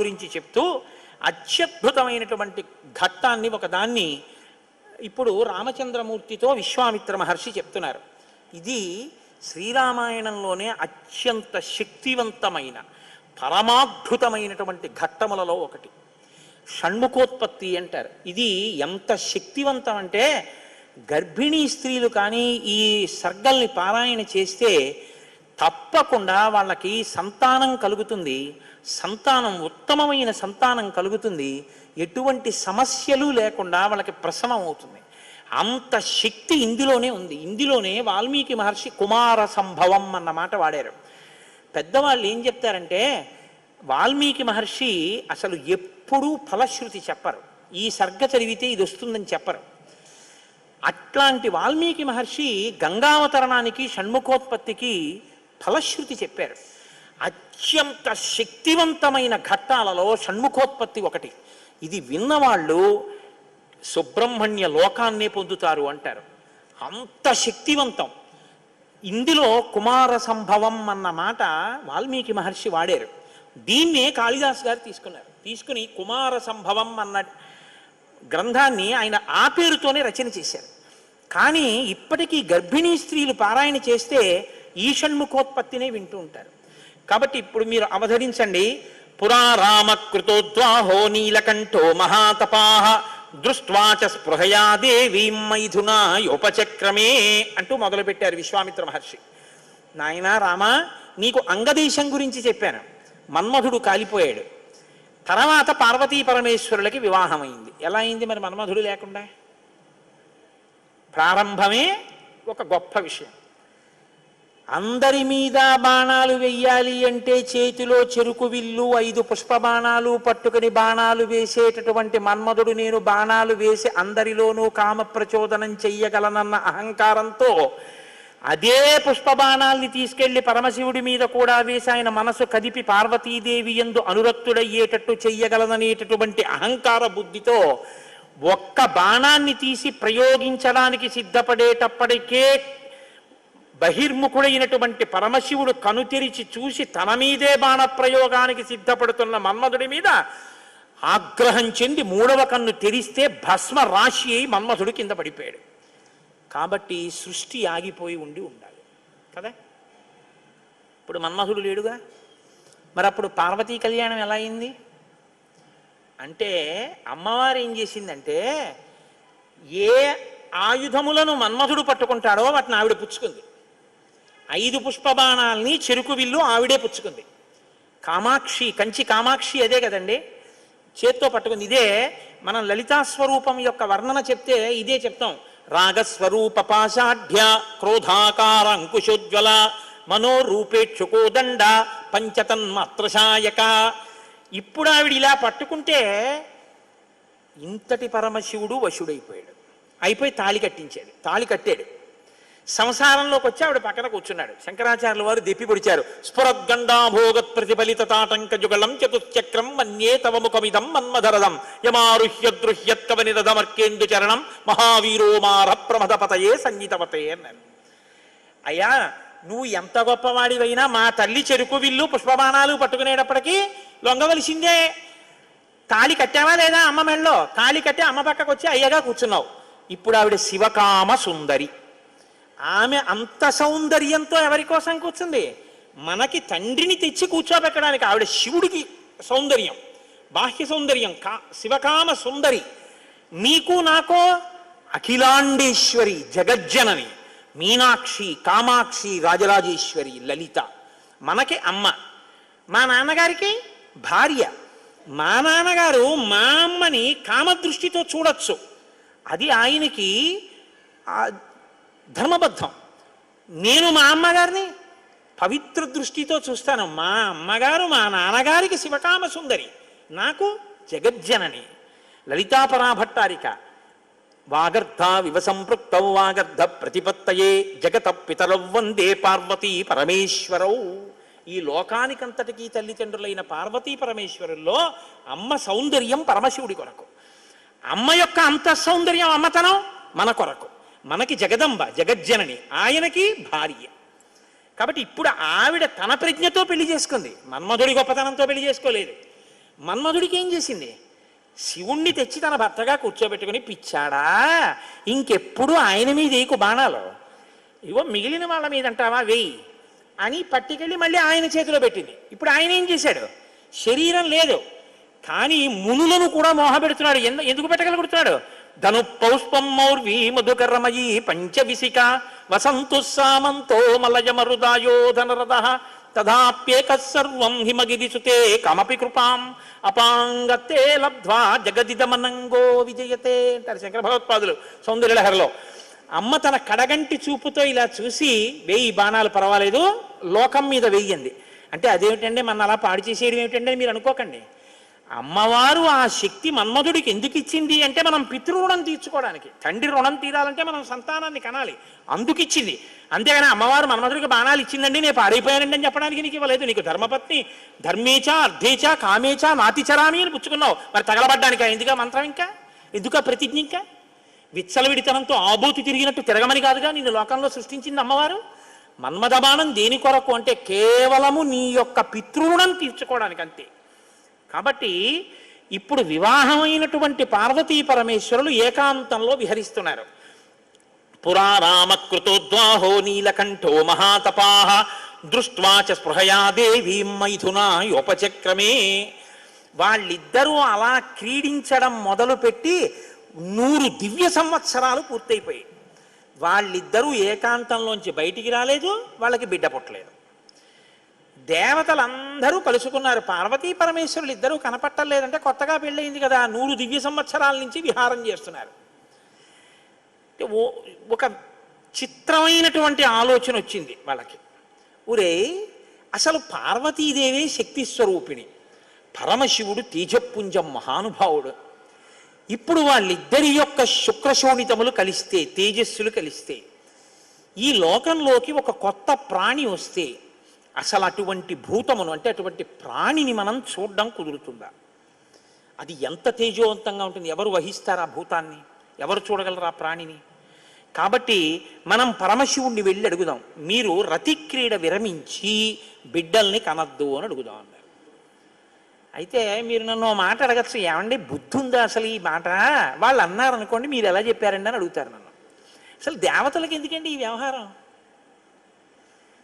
గురించి చెప్తూ అత్యద్భుతమైనటువంటి ఘట్టాన్ని ఒకదాన్ని ఇప్పుడు రామచంద్రమూర్తితో విశ్వామిత్ర మహర్షి చెప్తున్నారు. ఇది శ్రీరామాయణంలోనే అత్యంత శక్తివంతమైన పరమాద్భుతమైనటువంటి ఘట్టములలో ఒకటి. షణ్ముఖోత్పత్తి అంటారు. ఇది ఎంత శక్తివంతం అంటే గర్భిణీ స్త్రీలు కానీ ఈ సర్గల్ని పారాయణ చేస్తే తప్పకుండా వాళ్ళకి సంతానం కలుగుతుంది. సంతానం ఉత్తమమైన సంతానం కలుగుతుంది. ఎటువంటి సమస్యలు లేకుండా వాళ్ళకి ప్రసవం అవుతుంది. అంత శక్తి ఇందులోనే ఉంది. ఇందులోనే వాల్మీకి మహర్షి కుమార సంభవం అన్న మాట వాడారు. పెద్దవాళ్ళు ఏం చెప్తారంటే వాల్మీకి మహర్షి అసలు ఎప్పుడూ ఫలశ్రుతి చెప్పరు. ఈ సర్గ చదివితే ఇది వస్తుందని చెప్పరు. అట్లాంటి వాల్మీకి మహర్షి గంగావతరణానికి షణ్ముఖోత్పత్తికి ఫలశ్రుతి చెప్పారు. అత్యంత శక్తివంతమైన ఘట్టాలలో షణ్ముఖోత్పత్తి ఒకటి. ఇది విన్నవాళ్ళు సుబ్రహ్మణ్య లోకాన్నే పొందుతారు అంటారు. అంత శక్తివంతం. ఇందులో కుమార సంభవం అన్న మాట వాల్మీకి మహర్షి వాడారు. దీన్నే కాళిదాస్ గారు తీసుకుని కుమార సంభవం అన్న గ్రంథాన్ని ఆయన ఆ పేరుతోనే రచన చేశారు. కానీ ఇప్పటికీ గర్భిణీ స్త్రీలు పారాయణ చేస్తే ఈ షణ్ముఖోత్పత్తినే వింటూ ఉంటారు. కాబట్టి ఇప్పుడు మీరు అవధరించండి. పురా రామకృతోద్వాహో నీలకంఠో మహాతపాః దృష్ట్వాచ స్పృహయా దేవీం మైథునాయోపచక్రమే అంటూ మొదలుపెట్టారు విశ్వామిత్ర మహర్షి. నాయనా రామా, నీకు అంగదేశం గురించి చెప్పాను. మన్మధుడు కాలిపోయాడు. తర్వాత పార్వతీ పరమేశ్వరులకి వివాహం అయింది. ఎలా అయింది మరి మన్మధుడు లేకుండా? ప్రారంభమే ఒక గొప్ప విషయం. అందరి మీద బాణాలు వెయ్యాలి అంటే చేతిలో చెరుకు విల్లు 5 పుష్ప బాణాలు పట్టుకుని బాణాలు వేసేటటువంటి మన్మధుడు నేను బాణాలు వేసి అందరిలోనూ కామ ప్రచోదనం చెయ్యగలనన్న అహంకారంతో అదే పుష్పబాణాల్ని తీసుకెళ్లి పరమశివుడి మీద కూడా వేసి ఆయన మనసు కదిపి పార్వతీదేవి యందు అనురక్తుడయ్యేటట్టు చెయ్యగలననేటటువంటి అహంకార బుద్ధితో ఒక్క బాణాన్ని తీసి ప్రయోగించడానికి సిద్ధపడేటప్పటికే బహిర్ముఖుడైనటువంటి పరమశివుడు కనుతెరిచి చూసి తన మీదే బాణ ప్రయోగానికి సిద్ధపడుతున్న మన్మధుడి మీద ఆగ్రహం చెంది 3వ కన్ను తెరిస్తే భస్మ రాశి అయి మన్మధుడు కింద పడిపోయాడు. కాబట్టి సృష్టి ఆగిపోయి ఉండాలి కదా. ఇప్పుడు మన్మధుడు లేడుగా. మరి అప్పుడు పార్వతీ కళ్యాణం ఎలా అయింది అంటే అమ్మవారు ఏం చేసిందంటే ఏ ఆయుధములను మన్మధుడు పట్టుకుంటాడో వాటిని ఆవిడ పుచ్చుకుంది. 5 పుష్పబాణాలని చెరుకు విల్లు ఆవిడే పుచ్చుకుంది. కామాక్షి, కంచి కామాక్షి అదే కదండి, చేత్తో పట్టుకుంది. ఇదే మనం లలితాస్వరూపం యొక్క వర్ణన చెప్తే ఇదే చెప్తాం. రాగస్వరూప పాషాఢ్య క్రోధాకార అంకుశోజ్వల మనోరూపేక్షుకోదండ పంచతన్మాత్రశాయక. ఇప్పుడు ఆవిడ ఇలా పట్టుకుంటే ఇంతటి పరమశివుడు వశుడైపోయాడు. అయిపోయి తాళి కట్టాడు. సంసారంలోకి వచ్చి ఆవిడ పక్కన కూర్చున్నాడు. శంకరాచార్యుల వారు దెప్పి పొడిచారు. స్ఫురద్గండాభోగత్ ప్రతిఫలిత తాటంక జుగళం చతుశ్చక్రం మన్యే తవ ముఖమిదం మన్మధరదం యమారుహ్యదృహ్యత్కవనిరదమర్కేందు చరణం మహావీరో మార ప్రమదపతయే సంగీతవతే అన్నారు. అయ్యా, నువ్వు ఎంత గొప్పవాడివైనా మా తల్లి చెరుకు విల్లు పుష్పబాణాలు పట్టుకునేటప్పటికీ లొంగవలసిందే. తాళి కట్టావా లేదా అమ్మ మెళ్ళలో? తాళి కట్టి అమ్మ పక్కకు వచ్చి అయ్యగా కూర్చున్నావు. ఇప్పుడు ఆవిడ శివకామ సుందరి. ఆమె అంత సౌందర్యంతో ఎవరి కోసం కూర్చుంది? మనకి తండ్రిని తెచ్చి కూర్చోబెట్టడానికి. ఆవిడ శివుడికి సౌందర్యం, బాహ్య సౌందర్యం, శివకామ సుందరి. నీకు నాకో అఖిలాండేశ్వరి, జగజ్జనని, మీనాక్షి, కామాక్షి, రాజరాజేశ్వరి, లలిత. మనకి అమ్మ, మా నాన్నగారికి భార్య. మా నాన్నగారు మా అమ్మని కామదృష్టితో చూడొచ్చు, అది ఆయనకి ధర్మబద్ధం. నేను మా అమ్మగారిని పవిత్ర దృష్టితో చూస్తాను. మా అమ్మగారు మా నాన్నగారికి శివకామ సుందరి, నాకు జగజ్జనని. లలితాపరాభట్టారిక వాగర్ధ వివసంపృక్తౌ వాగర్ధ ప్రతిపత్తయే జగత పితరౌ వందే పార్వతీ పరమేశ్వరౌ. ఈ లోకానికంతటికీ తల్లిదండ్రులైన పార్వతీ పరమేశ్వరుల్లో అమ్మ సౌందర్యం పరమశివుడి కొరకు, అమ్మ యొక్క అంత సౌందర్యం అమ్మతనం మన కొరకు. మనకి జగదంబ, జగజ్జనని, ఆయనకి భార్య. కాబట్టి ఇప్పుడు ఆవిడ తన ప్రజ్ఞతో పెళ్లి చేసుకుంది, మన్మధుడి గొప్పతనంతో పెళ్లి చేసుకోలేదు. మన్మధుడికి ఏం చేసింది? శివుణ్ణి తెచ్చి తన భర్తగా కూర్చోబెట్టుకుని, పిచ్చాడా ఇంకెప్పుడు ఆయన మీద వేయకు బాణాలు, ఇవో మిగిలిన వాళ్ళ మీద అంటావా వెయ్యి అని పట్టుకెళ్ళి మళ్ళీ ఆయన చేతిలో పెట్టింది. ఇప్పుడు ఆయన ఏం చేశాడు? శరీరం లేదు కానీ మునులను కూడా మోహపెడుతున్నాడు. ఎందుకు పెట్టగలుగుతున్నాడు? ధను పౌష్పం మౌర్వీ మధుకరమయీ పంచవిశిక వసంతు సామంతో మలయమరుదాయో ధనరథ తదాప్యేక సర్వం హిమగిరిసుతే కమపి కృపాం అపాంగతే లబ్ధ్వా జగదిదమనంగో విజయతే అంటారు శంకర భగవత్పాదులు సౌందర్యలహరిలో. అమ్మ తన కడగంటి చూపుతో ఇలా చూసి, వెయ్యి బాణాలు పర్వాలేదు, లోకం మీద వెయ్యింది అంటే అదేమిటండి మన అలా పాడు చేసేయడం ఏమిటండి మీరు అనుకోకండి. అమ్మవారు ఆ శక్తి మన్మధుడికి ఎందుకు ఇచ్చింది అంటే మనం పితృరుణం తీర్చుకోవడానికి. తండ్రి రుణం తీరాలంటే మనం సంతానాన్ని కనాలి, అందుకు ఇచ్చింది. అంతేగాని అమ్మవారు మన్మధుడికి బాణాలు ఇచ్చిందండి నేను పాడైపోయానండి అని చెప్పడానికి నీకు ఇవ్వలేదు. నీకు ధర్మపత్ని ధర్మేచ అర్ధేచ కామేచ నాతిచరామి అని పుచ్చుకున్నావు, మరి తగలబడ్డానికా ఎందుక మంత్రం, ఇంకా ఎందుక ప్రతిజ్ఞ, ఇంకా విచ్చలవిడితనంతో ఆబోతి తిరిగినట్టు తిరగమని కాదుగా నిన్ను లోకంలో సృష్టించింది అమ్మవారు. మన్మథ బాణం దేని కొరకు అంటే కేవలము నీ యొక్క పితృరుణం తీర్చుకోవడానికి అంతే. కాబట్టి ఇప్పుడు వివాహమైనటువంటి పార్వతీ పరమేశ్వరులు ఏకాంతంలో విహరిస్తున్నారు. పురారామకృతోద్వాహో నీలకంఠో మహాతపాః దృష్ట్వా చ స్పృహయా దేవీం మైథునాయోపచక్రమే. వాళ్ళిద్దరూ అలా క్రీడించడం మొదలుపెట్టి 100 దివ్య సంవత్సరాలు పూర్తయిపోయాయి. వాళ్ళిద్దరూ ఏకాంతంలోంచి బయటికి రాలేదు, వాళ్ళకి బిడ్డ పుట్టలేదు. దేవతలందరూ కలుసుకున్నారు. పార్వతీ పరమేశ్వరులు ఇద్దరూ కనపట్టలేదంటే కొత్తగా పెళ్ళయింది కదా, 100 దివ్య సంవత్సరాల నుంచి విహారం చేస్తున్నారు. ఒక చిత్రమైనటువంటి ఆలోచన వచ్చింది వాళ్ళకి. ఒరే, అసలు పార్వతీదేవే శక్తి స్వరూపిణి, పరమశివుడు తేజపుంజం మహానుభావుడు. ఇప్పుడు వాళ్ళిద్దరి యొక్క శుక్రశోణితములు కలిస్తే, తేజస్సులు కలిస్తే, ఈ లోకంలోకి ఒక కొత్త ప్రాణి వస్తే అసలు అటువంటి భూతమును అంటే అటువంటి ప్రాణిని మనం చూడడం కుదురుతుందా? అది ఎంత తేజోవంతంగా ఉంటుంది? ఎవరు వహిస్తారు ఆ భూతాన్ని? ఎవరు చూడగలరు ఆ ప్రాణిని? కాబట్టి మనం పరమశివుణ్ణి వెళ్ళి అడుగుదాం, మీరు రతిక్రీడ విరమించి బిడ్డల్ని కనద్దు అని అడుగుదాం అన్నారు. అయితే మీరు నన్ను మాట అడగచ్చు, ఏమండి బుద్ధి ఉందా అసలు ఈ మాట? వాళ్ళు అన్నారు అనుకోండి, మీరు ఎలా చెప్పారండి అని అడుగుతారు నన్ను. అసలు దేవతలకు ఎందుకండి ఈ వ్యవహారం?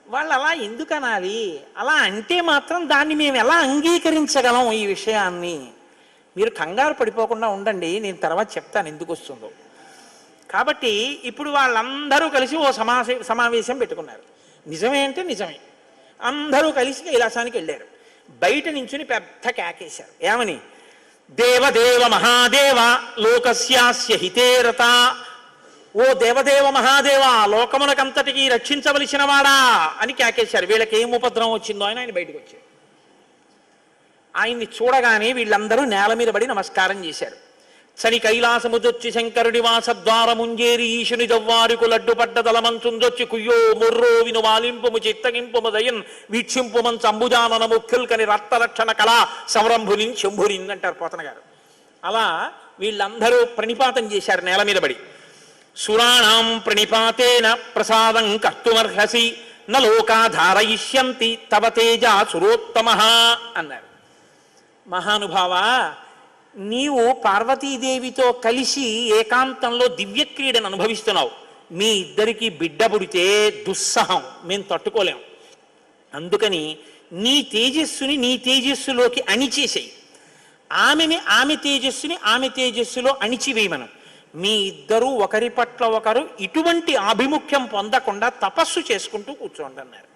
వాళ్ళు అలా ఎందుకు అనాలి? అలా అంటే మాత్రం దాన్ని మేము ఎలా అంగీకరించగలం ఈ విషయాన్ని? మీరు కంగారు పడిపోకుండా ఉండండి, నేను తర్వాత చెప్తాను ఎందుకు వస్తుందో. కాబట్టి ఇప్పుడు వాళ్ళందరూ కలిసి ఓ సమావేశం పెట్టుకున్నారు. నిజమే అంటే నిజమే. అందరూ కలిసి కైలాసానికి వెళ్ళారు. బయట నించుని పెద్ద కేకేశారు. ఏమని? దేవదేవ మహాదేవ లోకస్యాస్య హితేరత. ఓ దేవదేవ మహాదేవ, లోకమునకంతటికి రక్షించవలసిన వాడా అని కేకేశారు. వీళ్ళకి ఏం ఉపద్రవం వచ్చిందో ఆయన బయటకు వచ్చారు. ఆయన్ని చూడగానే వీళ్ళందరూ నేల మీద పడి నమస్కారం చేశారు. చని కైలాసముదొచ్చి శంకరుడి వాసద్వారముంజేరి ఈశుని జవ్వారుకు లడ్డుపడ్డ దళమంచుందొచ్చి కుయ్యో ముర్రో విను వాలింపుము చిత్తగింపుము దయన్ వీక్షింపుమన్ సంబుజానన ముఖ్యుల్కని రక్తరక్షణ కళా సంరంభునిన్ శంభునిన్ అంటారు పోతన గారు. అలా వీళ్ళందరూ ప్రణిపాతం చేశారు నేల మీద పడి. సురాణం ప్రణిపాతేన ప్రసాదం కర్తుమర్హసి న లోకాధారయిష్యంతి తవ తేజ సురోత్తమః అన్నారు. మహానుభావా, నీవు పార్వతీదేవితో కలిసి ఏకాంతంలో దివ్యక్రీడను అనుభవిస్తున్నావు. మీ ఇద్దరికి బిడ్డ పుడితే దుస్సహం, మేము తట్టుకోలేం. అందుకని నీ తేజస్సుని నీ తేజస్సులోకి అణిచేసేయి, ఆమె తేజస్సుని ఆమె తేజస్సులో అణిచివేయమను. మీ ఇద్దరూ ఒకరి పట్ల ఒకరు ఇటువంటి ఆభిముఖ్యం పొందకుండా తపస్సు చేసుకుంటూ కూర్చోండి అన్నారు.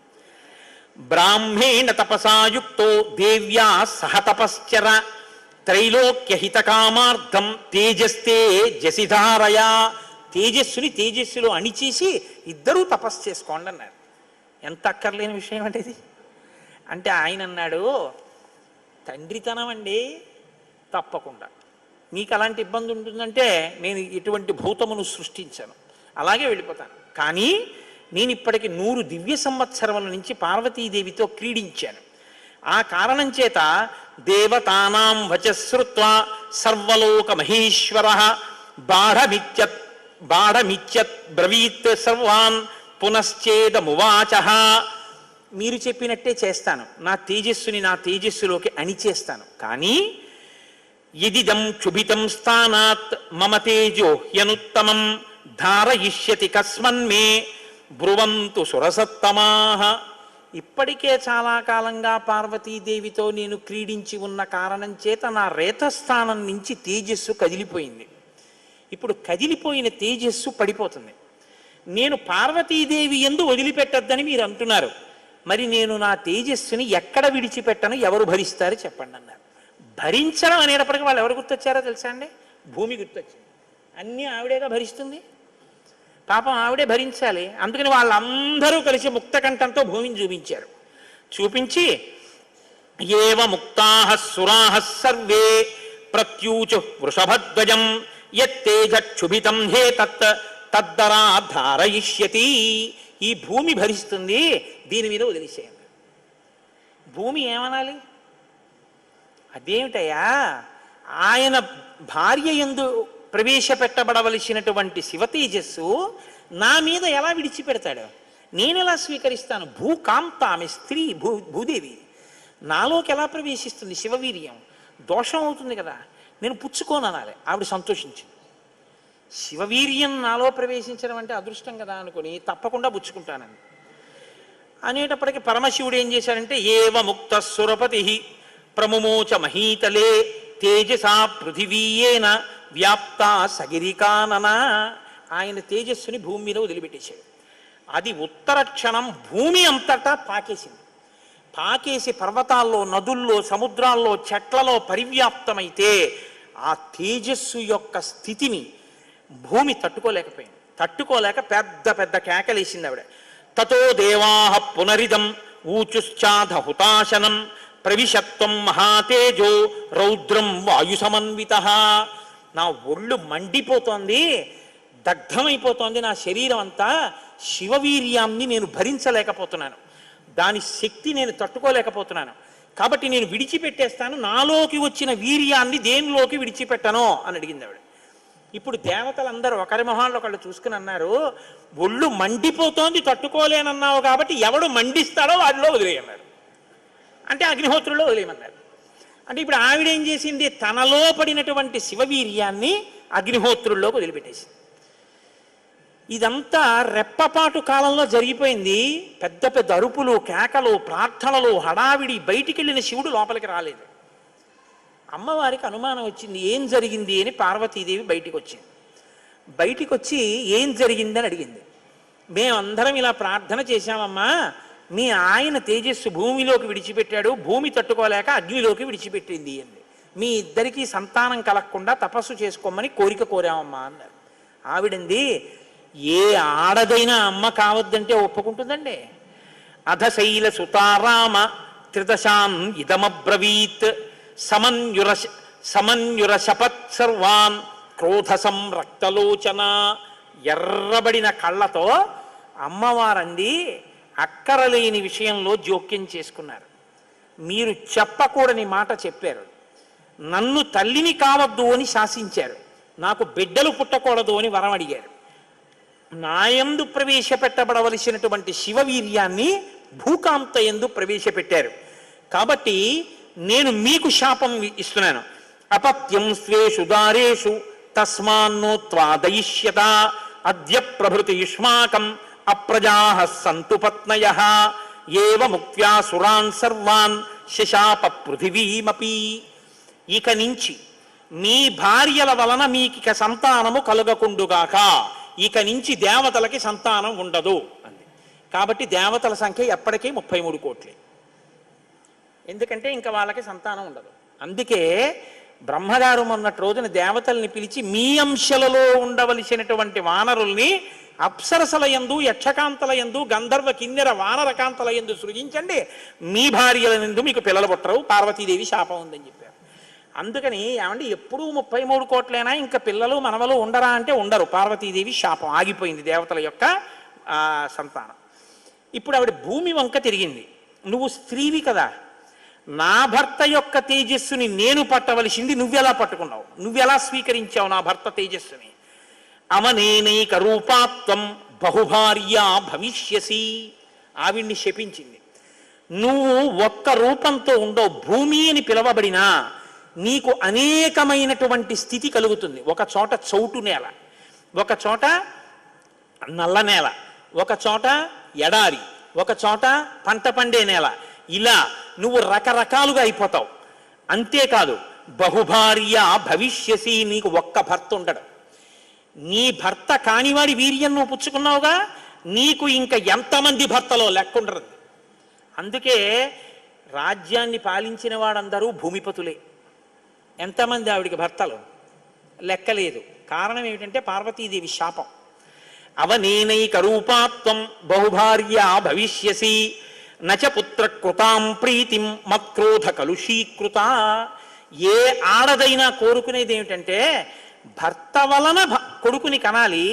బ్రాహ్మేణ తపసాయుక్తో దేవ్యా సహ తపశ్చర త్రైలోక్యహితకామార్థం తేజస్తే జసిధారయా. తేజస్సుని తేజస్సులో అణిచేసి ఇద్దరూ తపస్సు చేసుకోండి అన్నారు. ఎంత అక్కర్లేని విషయం అంటే ఇది. అంటే ఆయన అన్నాడు, తండ్రితనం అండి, తప్పకుండా మీకు అలాంటి ఇబ్బంది ఉంటుందంటే నేను ఇటువంటి భూతమును సృష్టించాను, అలాగే వెళ్ళిపోతాను. కానీ నేను ఇప్పటికి 100 దివ్య సంవత్సరముల నుంచి పార్వతీదేవితో క్రీడించాను. ఆ కారణం చేత దేవతానాం వచశ్రుత్వా సర్వలోక మహేశ్వరః బాఢమిత్యత్ బ్రవీత్ సర్వాన్ పునశ్చేదమువాచః. మీరు చెప్పినట్టే చేస్తాను, నా తేజస్సుని నా తేజస్సులోకి అణిచేస్తాను. కానీ యదిదం క్షుభితం స్థానాత్ మమ తేజో హ్యనుత్తమం ధారయిష్యతి కస్మన్మే బ్రువంతు సురసత్తమాహ. ఇప్పటికే చాలా కాలంగా పార్వతీదేవితో నేను క్రీడించి ఉన్న కారణం చేత నా రేతస్థానం నుంచి తేజస్సు కదిలిపోయింది. ఇప్పుడు కదిలిపోయిన తేజస్సు పడిపోతుంది. నేను పార్వతీదేవి యందు వదిలిపెట్టద్దని మీరు అంటున్నారు. మరి నేను నా తేజస్సుని ఎక్కడ విడిచిపెట్టను, ఎవరు భరిస్తారు చెప్పండి అన్నారు. భరించడం అనేటప్పటికీ వాళ్ళు ఎవరు గుర్తొచ్చారో తెలుసా అండి? భూమి గుర్తొచ్చింది. అన్నీ ఆవిడేగా భరిస్తుంది, పాపం ఆవిడే భరించాలి. అందుకని వాళ్ళందరూ కలిసి ముక్తకంఠంతో భూమిని చూపించారు. చూపించి ఏవ ముక్తాః సురాః సర్వే ప్రత్యూచు వృషభధ్వజం యత్తేజక్షుభితం హే తత్ తద్దరా ధారయిష్యతి. ఈ భూమి భరిస్తుంది, దీని మీద వదిలేసేయండి. భూమి ఏమనాలి? అదేమిటయ్యా, ఆయన భార్య యందు ప్రవేశపెట్టబడవలసినటువంటి శివతేజస్సు నా మీద ఎలా విడిచిపెడతాడు? నేను ఎలా స్వీకరిస్తాను? భూకాంత, ఆమె స్త్రీ, భూదేవి నాలోకి ఎలా ప్రవేశిస్తుంది? శివవీర్యం దోషం అవుతుంది కదా, నేను పుచ్చుకోననాలి. ఆవిడ సంతోషించింది. శివవీర్యం నాలో ప్రవేశించడం అంటే అదృష్టం కదా అనుకుని తప్పకుండా పుచ్చుకుంటానని అనేటప్పటికీ పరమశివుడు ఏం చేశాడంటే ఏవ ముక్త సురపతి ప్రముమోచ మహీతలే తేజసా పృథివీయేన వ్యాప్త సగిరికానన. ఆయన తేజస్సుని భూమి మీద వదిలిపెట్టేశాడు. అది ఉత్తర క్షణం భూమి అంతటా పాకేసింది. పాకేసి పర్వతాల్లో, నదుల్లో, సముద్రాల్లో, చెట్లలో పరివ్యాప్తమైతే ఆ తేజస్సు యొక్క స్థితిని భూమి తట్టుకోలేకపోయింది. తట్టుకోలేక పెద్ద పెద్ద కేకలేసింది ఆవిడ. తతో దేవాః పునరిదం ఊచుశ్చాధ హుతాశనం ప్రవిశత్వం మహాతేజో రౌద్రం వాయు సమన్వితః. నా ఒళ్ళు మండిపోతోంది, దగ్ధమైపోతోంది నా శరీరం అంతా. శివవీర్యాన్ని నేను భరించలేకపోతున్నాను, దాని శక్తి నేను తట్టుకోలేకపోతున్నాను. కాబట్టి నేను విడిచిపెట్టేస్తాను, నాలోకి వచ్చిన వీర్యాన్ని దేనిలోకి విడిచిపెట్టను అని అడిగింది ఆవిడ. ఇప్పుడు దేవతలందరూ ఒకరి మొహాల్లో ఒకళ్ళు చూసుకుని అన్నారు, ఒళ్ళు మండిపోతోంది తట్టుకోలేనన్నావు కాబట్టి ఎవడు మండిస్తాడో వాడిలో వదిలేయన్నారు. అంటే అగ్నిహోత్రుల్లో వదిలేయమన్నారు. అంటే ఇప్పుడు ఆవిడేం చేసింది? తనలో పడినటువంటి శివవీర్యాన్ని అగ్నిహోత్రుల్లోకి వదిలిపెట్టేసింది. ఇదంతా రెప్పపాటు కాలంలో జరిగిపోయింది. పెద్ద పెద్ద అరుపులు, కేకలు, ప్రార్థనలు, హడావిడి. బయటికి వెళ్ళిన శివుడు లోపలికి రాలేదు. అమ్మవారికి అనుమానం వచ్చింది, ఏం జరిగింది అని. పార్వతీదేవి బయటికి వచ్చింది. బయటికి వచ్చి ఏం జరిగిందని అడిగింది. మేమందరం ఇలా ప్రార్థన చేశామమ్మా, మీ ఆయన తేజస్సు భూమిలోకి విడిచిపెట్టాడు, భూమి తట్టుకోలేక అగ్నిలోకి విడిచిపెట్టింది అంది. మీ ఇద్దరికీ సంతానం కలగకుండా తపస్సు చేసుకోమని కోరిక కోరామమ్మా అన్నారు. ఆవిడంది, ఏ ఆడదైనా అమ్మ కావద్దంటే ఒప్పుకుంటుందండి. అధశైల సుతారామ త్రిదశాం ఇదమబ్రవీత్ సమన్యుర శపత్ సర్వాన్ క్రోధ సంరక్తలోచన. ఎర్రబడిన కళ్ళతో అమ్మవారంది, అక్కరలేని విషయంలో జోక్యం చేసుకున్నారు. మీరు చెప్పకూడని మాట చెప్పారు. నన్ను తల్లిని కావద్దు అని శాసించారు. నాకు బిడ్డలు పుట్టకూడదు అని వరం అడిగారు. నాయందు ప్రవేశపెట్టబడవలసినటువంటి శివవీర్యాన్ని భూకాంత యందు ప్రవేశపెట్టారు. కాబట్టి నేను మీకు శాపం ఇస్తున్నాను. అపత్యం స్వేషు దారేషు తస్మాన్నోత్వాదయిష్యత అద్య ప్రభృతి యుష్మాకం అప్రజాః సంతు పత్నయః ఏవ ముక్త్యా సురాన్ సర్వాన్ శశాప పృథివీమపి. ఇక నుంచి మీ భార్యల వలన మీకిక సంతానము కలుగకుండుగాక. ఇక నుంచి దేవతలకి సంతానం ఉండదు అంది. కాబట్టి దేవతల సంఖ్య ఎప్పటికీ 33 కోట్లే. ఎందుకంటే ఇంకా వాళ్ళకి సంతానం ఉండదు. అందుకే బ్రహ్మగారు మొన్నటి రోజున దేవతల్ని పిలిచి, మీ అంశలలో ఉండవలసినటువంటి వానరుల్ని అప్సరసల యందు, యక్షకాంతల యందు, గంధర్వ కిన్నెర వానరకాంతల యందు సృజించండి, మీ భార్యల యందు మీకు పిల్లలు పుట్టరు, పార్వతీదేవి శాపం ఉందని చెప్పారు. అందుకని ఏమండి, ఎప్పుడూ 33 కోట్లైనా ఇంకా పిల్లలు మనవలు ఉండరా అంటే ఉండరు. పార్వతీదేవి శాపం ఆగిపోయింది, దేవతల యొక్క సంతానం. ఇప్పుడు ఆవిడ భూమి వంక తిరిగింది. నువ్వు స్త్రీవి కదా, నా భర్త యొక్క తేజస్సుని నేను పట్టవలసింది నువ్వెలా పట్టుకున్నావు? నువ్వెలా స్వీకరించావు నా భర్త తేజస్సుని? అవనేనైక రూపాత్వం బహుభార్యా భవిష్యసి. ఆవిడ్ని శపించింది. నువ్వు ఒక్క రూపంతో ఉండవు. భూమి అని పిలవబడినా నీకు అనేకమైనటువంటి స్థితి కలుగుతుంది. ఒక చోట చౌటు నేల, ఒక చోట నల్ల నేల, ఒక చోట ఎడారి, ఒక చోట పంట పండే నేల. ఇలా నువ్వు రకరకాలుగా అయిపోతావు. అంతేకాదు బహుభార్య భవిష్యసి, నీకు ఒక్క భర్త ఉండడు. నీ భర్త కానివాడి వీర్యం నువ్వు పుచ్చుకున్నావుగా, నీకు ఇంకా ఎంతమంది భర్తలో లెక్క ఉండరు. అందుకే రాజ్యాన్ని పాలించిన వాడందరూ భూమిపతులే. ఎంతమంది ఆవిడికి భర్తలు లెక్కలేదు. కారణం ఏమిటంటే పార్వతీదేవి శాపం. అవనేనైక రూపాత్వం బహుభార్య భవిష్యసి నచ పుత్ర కృతాం ప్రీతిం మత్క్రోధ కలుషీకృత. ఏ ఆడదైనా కోరుకునేది ఏమిటంటే భర్త వలన కొడుకుని కనాలి,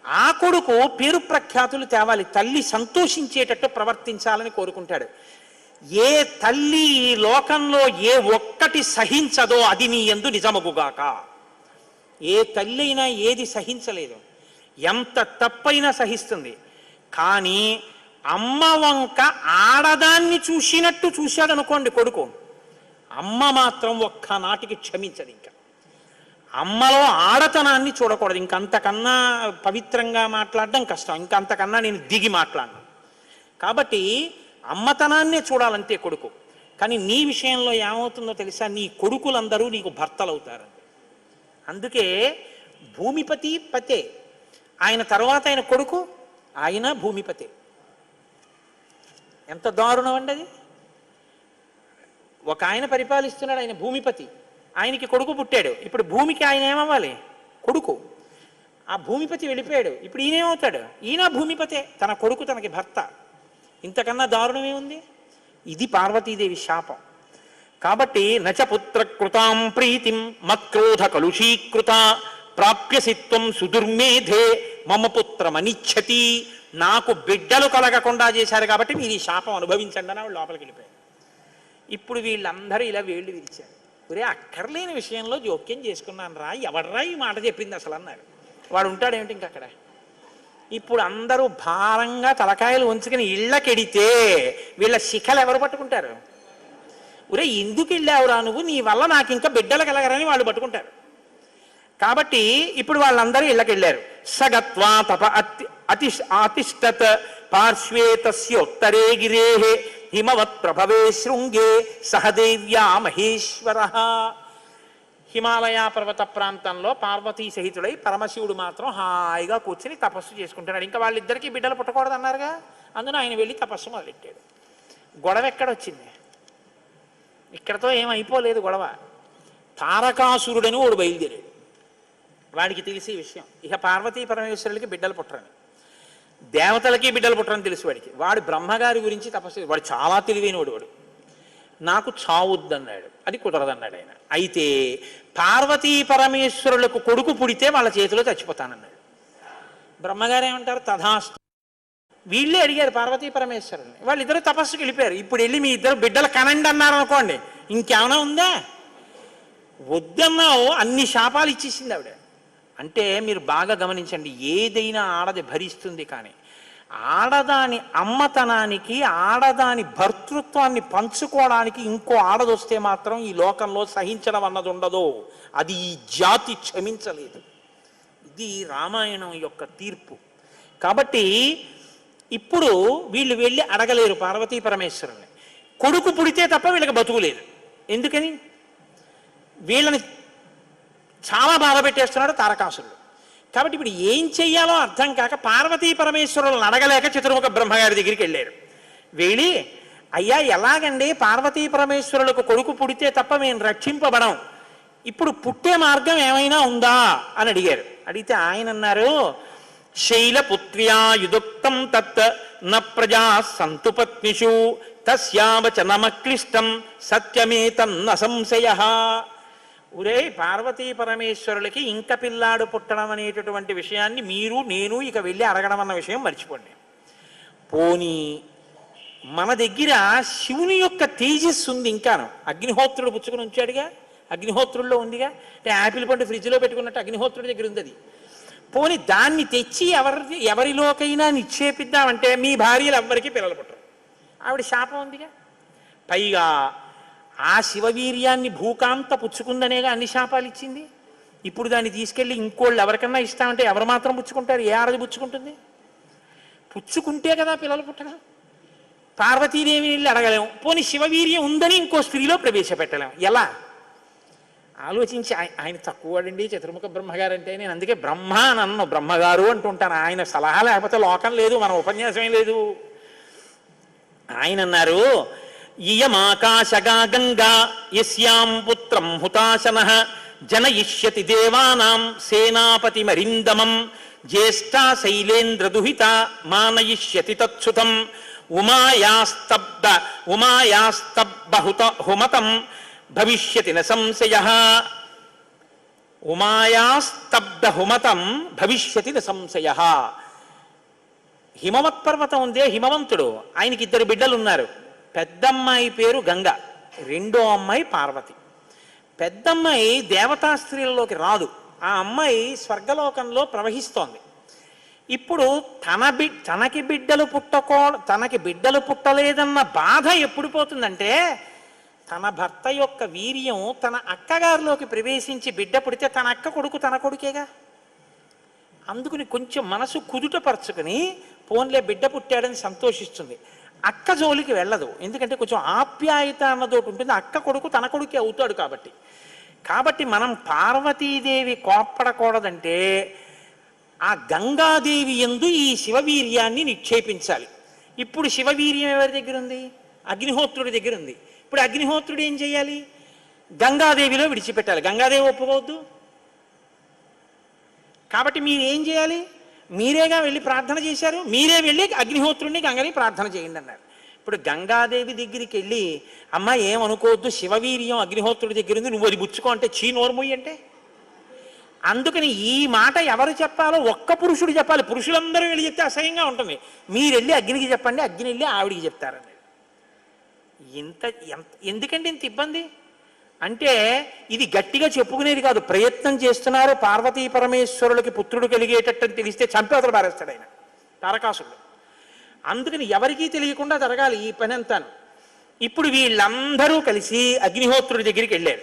ఆ కొడుకు పేరు ప్రఖ్యాతులు తేవాలి, తల్లి సంతోషించేటట్టు ప్రవర్తించాలని కోరుకుంటాడు. ఏ తల్లి ఈ లోకంలో ఏ ఒక్కటి సహించదో అది నీ యందు నిజమగుగాక. ఏ తల్లి అయినా ఏది సహించలేదు, ఎంత తప్పైనా సహిస్తుంది. కానీ అమ్మ వంక ఆడదాన్ని చూసినట్టు చూశాడు అనుకోండి కొడుకు, అమ్మ మాత్రం ఒక్కనాటికి క్షమించదు. ఇంకా అమ్మలో ఆడతనాన్ని చూడకూడదు. ఇంకంతకన్నా పవిత్రంగా మాట్లాడడం కష్టం, ఇంకంతకన్నా నేను దిగి మాట్లాడను. కాబట్టి అమ్మతనాన్నే చూడాలంతే కొడుకు. కానీ నీ విషయంలో ఏమవుతుందో తెలుసా, నీ కొడుకులందరూ నీకు భర్తలు అవుతారు. అందుకే భూమిపతి పతే, ఆయన తర్వాత ఆయన కొడుకు, ఆయన భూమిపతే. ఎంత దారుణం అండి అది. ఒక ఆయన పరిపాలిస్తున్నాడు, ఆయన భూమిపతి, ఆయనకి కొడుకు పుట్టాడు. ఇప్పుడు భూమికి ఆయన ఏమవ్వాలి? కొడుకు. ఆ భూమిపతి వెళ్ళిపోయాడు, ఇప్పుడు ఈయనేమవుతాడు? ఈయన భూమిపతే, తన కొడుకు తనకి భర్త. ఇంతకన్నా దారుణమే ఉంది? ఇది పార్వతీదేవి శాపం. కాబట్టి నచ పుత్ర కృతాం ప్రీతిం మత్క్రోధ కలుషీకృత ప్రాప్యసిత్వం సుదుర్మేధే మమ పుత్రమనిచ్చతి. నాకు బిడ్డలు కలగకుండా చేశారు కాబట్టి మీరు ఈ శాపం అనుభవించండి అని లోపలికి వెళ్ళిపోయారు. ఇప్పుడు వీళ్ళందరూ ఇలా వేళ్ళు విరిచారు. ఒరే అక్కర్లేని విషయంలో జోక్యం చేసుకున్నాను రా, ఎవడరా ఈ మాట చెప్పింది అసలు అన్నారు. వాడు ఉంటాడేమిటి ఇంక అక్కడ. ఇప్పుడు అందరూ భారంగా తలకాయలు ఉంచుకుని ఇళ్ళకెడితే వీళ్ళ శిఖలు ఎవరు పట్టుకుంటారు? ఒరే ఎందుకు వెళ్ళావురా నువ్వు, నీ వల్ల నాకు ఇంకా బిడ్డలు కలగరని వాళ్ళు పట్టుకుంటారు. కాబట్టి ఇప్పుడు వాళ్ళందరూ ఇళ్ళకి వెళ్ళారు. సగత్వా తప అతిష్టత్ పార్శ్వే తస్యోత్తరే గిరే హిమవత్ ప్రభవే శృంగే సహదేవ్యా మహేశ్వర. హిమాలయ పర్వత ప్రాంతంలో పార్వతీ సహితుడై పరమశివుడు మాత్రం హాయిగా కూర్చుని తపస్సు చేసుకుంటున్నాడు. ఇంకా వాళ్ళిద్దరికీ బిడ్డలు పుట్టకూడదు అన్నారుగా, అందులో ఆయన వెళ్ళి తపస్సు మొదలెట్టాడు. గొడవ ఎక్కడొచ్చింది? ఇక్కడతో ఏమైపోలేదు గొడవ. తారకాసురుడని వాడు బయలుదేరాడు. వాడికి తెలిసే విషయం, ఇక పార్వతీ పరమేశ్వరులకి బిడ్డలు పుట్టరని, దేవతలకి బిడ్డలు పుట్టరని తెలుసు వాడికి. వాడు బ్రహ్మగారి గురించి తపస్సు, వాడు చాలా తెలివైనవాడు. వాడు నాకు చావుద్దన్నాడు, అది కుదరదన్నాడు ఆయన. అయితే పార్వతీ పరమేశ్వరులకు కొడుకు పుడితే వాళ్ళ చేతిలో చచ్చిపోతానన్నాడు. బ్రహ్మగారు ఏమంటారు? తథాస్తు. వీళ్ళే అడిగారు పార్వతీ పరమేశ్వరుని, వాళ్ళిద్దరూ తపస్సుకి వెళ్ళిపోయారు. ఇప్పుడు వెళ్ళి మీ ఇద్దరు బిడ్డలు కనండి అన్నారు అనుకోండి, ఇంకేమైనా ఉందా? వద్దన్నావు, అన్ని శాపాలు ఇచ్చేసింది ఆవిడ. అంటే మీరు బాగా గమనించండి, ఏదైనా ఆడది భరిస్తుంది, కానీ ఆడదాని అమ్మతనానికి, ఆడదాని భర్తృత్వాన్ని పంచుకోవడానికి ఇంకో ఆడదొస్తే మాత్రం ఈ లోకంలో సహించడం అన్నది ఉండదు. అది ఈ జాతి క్షమించలేదు. ఇది రామాయణం యొక్క తీర్పు. కాబట్టి ఇప్పుడు వీళ్ళు వెళ్ళి అడగలేరు పార్వతీ పరమేశ్వరుని. కొడుకు పుడితే తప్ప వీళ్ళకి బతుకులేదు. ఎందుకని? వీళ్ళని చాలా బాధ పెట్టేస్తున్నాడు తారకాసురుడు. కాబట్టి ఇప్పుడు ఏం చెయ్యాలో అర్థం కాక పార్వతీ పరమేశ్వరులను అడగలేక చతుర్ముఖ బ్రహ్మగారి దగ్గరికి వెళ్ళారు. వెళ్ళి, అయ్యా ఎలాగండి పార్వతీ పరమేశ్వరులకు కొడుకు పుడితే తప్ప మేము రక్షింపబడం, ఇప్పుడు పుట్టే మార్గం ఏమైనా ఉందా అని అడిగారు. అడిగితే ఆయన అన్నారు, శైలపుత్ర్యా యుదుక్తం తత్ న ప్రజా సంతు పత్నిషు తస్యావచనమక్లిష్టం సత్యమేతన్న సంశయః. ఒరే పార్వతీ పరమేశ్వరులకి ఇంక పిల్లాడు పుట్టడం అనేటటువంటి విషయాన్ని మీరు నేను ఇక వెళ్ళి అడగడం అన్న విషయం మర్చిపోండి. పోనీ మన దగ్గర శివుని యొక్క తేజస్సు ఉంది ఇంకాను. అగ్నిహోత్రుడు పుచ్చుకుని ఉంచాడుగా, అగ్నిహోత్రుల్లో ఉందిగా. అంటే యాపిల్ పండు ఫ్రిడ్జ్లో పెట్టుకున్నట్టు అగ్నిహోత్రుడి దగ్గర ఉంది అది. పోని దాన్ని తెచ్చి ఎవరిలోకైనా నిక్షేపిద్దామంటే మీ భార్యలు ఎవ్వరికీ పిల్లలు పుట్టరు. ఆవిడ శాపం ఉందిగా. పైగా ఆ శివవీర్యాన్ని భూకాంత పుచ్చుకుందనేగా అన్ని శాపాలు ఇచ్చింది. ఇప్పుడు దాన్ని తీసుకెళ్ళి ఇంకోళ్ళు ఎవరికన్నా ఇస్తామంటే ఎవరు మాత్రం పుచ్చుకుంటారు? ఏ ఆడది పుచ్చుకుంటుంది? పుచ్చుకుంటే కదా పిల్లలు పుట్టడం. పార్వతీదేవిని వెళ్ళి అడగలేము, పోనీ శివవీర్యం ఉందని ఇంకో స్త్రీలో ప్రవేశపెట్టలేము. ఎలా ఆలోచించి ఆయన తక్కువడండి చతుర్ముఖ బ్రహ్మగారు అంటే. నేను అందుకే బ్రహ్మ అని అన్ను, బ్రహ్మగారు అంటుంటాను. ఆయన సలహా లేకపోతే లోకం లేదు, మన ఉపన్యాసమే లేదు. ఆయన అన్నారు, ఇయమాకాశగా గంగా యస్యాం పుత్రం హుతాశనః జనయిష్యతి దేవానాం సేనాపతి మరిందమం జ్యేష్ఠా శైలేంద్రదుహిత మానయిష్యతి తత్సుతం ఉమాయాస్తబ్బహుత హుమతం భవిష్యతి న సంశయః. ఉమాయాస్తబ్దహుమతం భవిష్యతి న సంశయః. హిమవత్ పర్వతం ఉందే, హిమవంతుడు, ఆయనకి 2 బిడ్డలు ఉన్నారు. పెద్దమ్మాయి పేరు గంగ, రెండో అమ్మాయి పార్వతి. పెద్దమ్మాయి దేవతా స్త్రీలలోకి రాదు, ఆ అమ్మాయి స్వర్గలోకంలో ప్రవహిస్తోంది. ఇప్పుడు తనకి బిడ్డలు పుట్టలేదన్న బాధ ఎప్పుడు పోతుందంటే, తన భర్త యొక్క వీర్యం తన అక్కగారిలోకి ప్రవేశించి బిడ్డ పుడితే తన అక్క కొడుకు తన కొడుకేగా. అందుకని కొంచెం మనసు కుదుటపరుచుకుని పోన్లే బిడ్డ పుట్టాడని సంతోషిస్తుంది. అక్క జోలికి వెళ్ళదు, ఎందుకంటే కొంచెం ఆప్యాయత అన్నదోటి ఉంటుంది. అక్క కొడుకు తన కొడుకే అవుతాడు కాబట్టి. కాబట్టి మనం పార్వతీదేవి కోప్పడకూడదంటే ఆ గంగాదేవి యందు ఈ శివవీర్యాన్ని నిక్షేపించాలి. ఇప్పుడు శివవీర్యం ఎవరి దగ్గర ఉంది? అగ్నిహోత్రుడి దగ్గర ఉంది. ఇప్పుడు అగ్నిహోత్రుడు ఏం చేయాలి? గంగాదేవిలో విడిచిపెట్టాలి. గంగాదేవి ఒప్పుకోవద్దు. కాబట్టి మీరు ఏం చేయాలి? మీరేగా వెళ్ళి ప్రార్థన చేశారు, మీరే వెళ్ళి అగ్నిహోత్రుడిని గంగని ప్రార్థన చేయండి అన్నారు. ఇప్పుడు గంగాదేవి దగ్గరికి వెళ్ళి, అమ్మ ఏమనుకోవద్దు, శివవీర్యం అగ్నిహోత్రుడి దగ్గర ఉంది, నువ్వు అది బుచ్చుకో అంటే చీ నోర్మొయ్యి అంటే. అందుకని ఈ మాట ఎవరు చెప్పాలో ఒక్క పురుషుడు చెప్పాలి. పురుషులందరూ వెళ్ళి చెప్తే అసహ్యంగా ఉంటుంది. మీరు వెళ్ళి అగ్నికి చెప్పండి, అగ్ని వెళ్ళి ఆవిడికి చెప్తారని. ఎందుకంటే ఇంత ఇబ్బంది అంటే, ఇది గట్టిగా చెప్పుకునేది కాదు, ప్రయత్నం చేస్తున్నారు. పార్వతీ పరమేశ్వరులకి పుత్రుడు కలిగేటట్టు తెలిస్తే చంపేతలు పారేస్తాడు ఆయన తారకాసురుడు. అందుకని ఎవరికీ తెలియకుండా జరగాలి ఈ పని అంతాను. ఇప్పుడు వీళ్ళందరూ కలిసి అగ్నిహోత్రుడి దగ్గరికి వెళ్ళారు.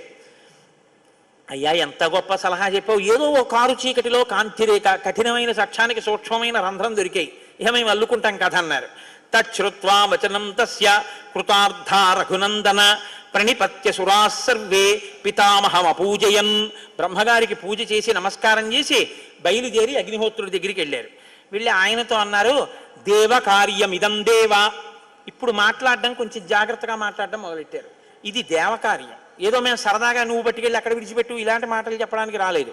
అయ్యా ఎంత గొప్ప సలహా చెప్పావు, ఏదో ఓ కారు చీకటిలో కాంతిరేఖ, కఠినమైన సాక్ష్యానికి సూక్ష్మమైన రంధ్రం దొరికాయి, ఇక మేము అల్లుకుంటాం కథ అన్నారు. తచ్చుత్వా వచనం తస్య కృతార్థ రఘునందన ప్రణిపత్య సురాసర్వే పితామహమపూజయన్. బ్రహ్మగారికి పూజ చేసి నమస్కారం చేసి బయలుదేరి అగ్నిహోత్రుడి దగ్గరికి వెళ్ళారు. వెళ్ళి ఆయనతో అన్నారు, దేవకార్యమిదం దేవ. ఇప్పుడు మాట్లాడడం కొంచెం జాగ్రత్తగా మాట్లాడడం మొదలెట్టారు. ఇది దేవకార్యం, ఏదో మేము సరదాగా నువ్వు పట్టుకెళ్ళి అక్కడ విడిచిపెట్టు ఇలాంటి మాటలు చెప్పడానికి రాలేదు.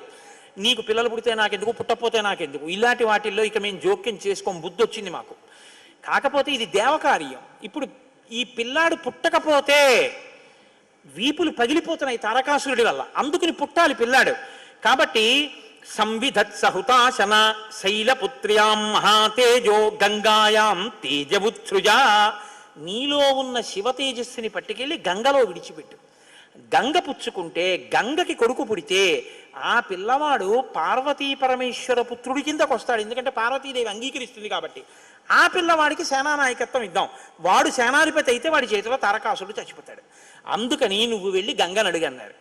నీకు పిల్లలు పుడితే నాకెందుకు, పుట్టకపోతే నాకెందుకు, ఇలాంటి వాటిల్లో ఇక మేము జోక్యం చేసుకోం, బుద్ధి వచ్చింది మాకు. కాకపోతే ఇది దేవకార్యం. ఇప్పుడు ఈ పిల్లాడు పుట్టకపోతే వీపులు పగిలిపోతున్నాయి తారకాసురుడి వల్ల, అందుకుని పుట్టాలి పిల్లాడు. కాబట్టి సంవిధత్సహుతాశన శైలపుత్ర్యాం మహాతేజో గంగాయాం తేజవుత్సృజా. నీలో ఉన్న శివ తేజస్సుని పట్టుకెళ్ళి గంగలో విడిచిపెట్టు. గంగ పుచ్చుకుంటే, గంగకి కొడుకు పుడితే ఆ పిల్లవాడు పార్వతీ పరమేశ్వర పుత్రుడి కిందకు వస్తాడు. ఎందుకంటే పార్వతీదేవి అంగీకరిస్తుంది కాబట్టి. ఆ పిల్లవాడికి సేనానాయకత్వం ఇద్దాం, వాడు సేనాధిపతి అయితే వాడి చేతిలో తారకాసురుడు చచ్చిపోతాడు. అందుకని నువ్వు వెళ్ళి గంగను అడిగన్నారు.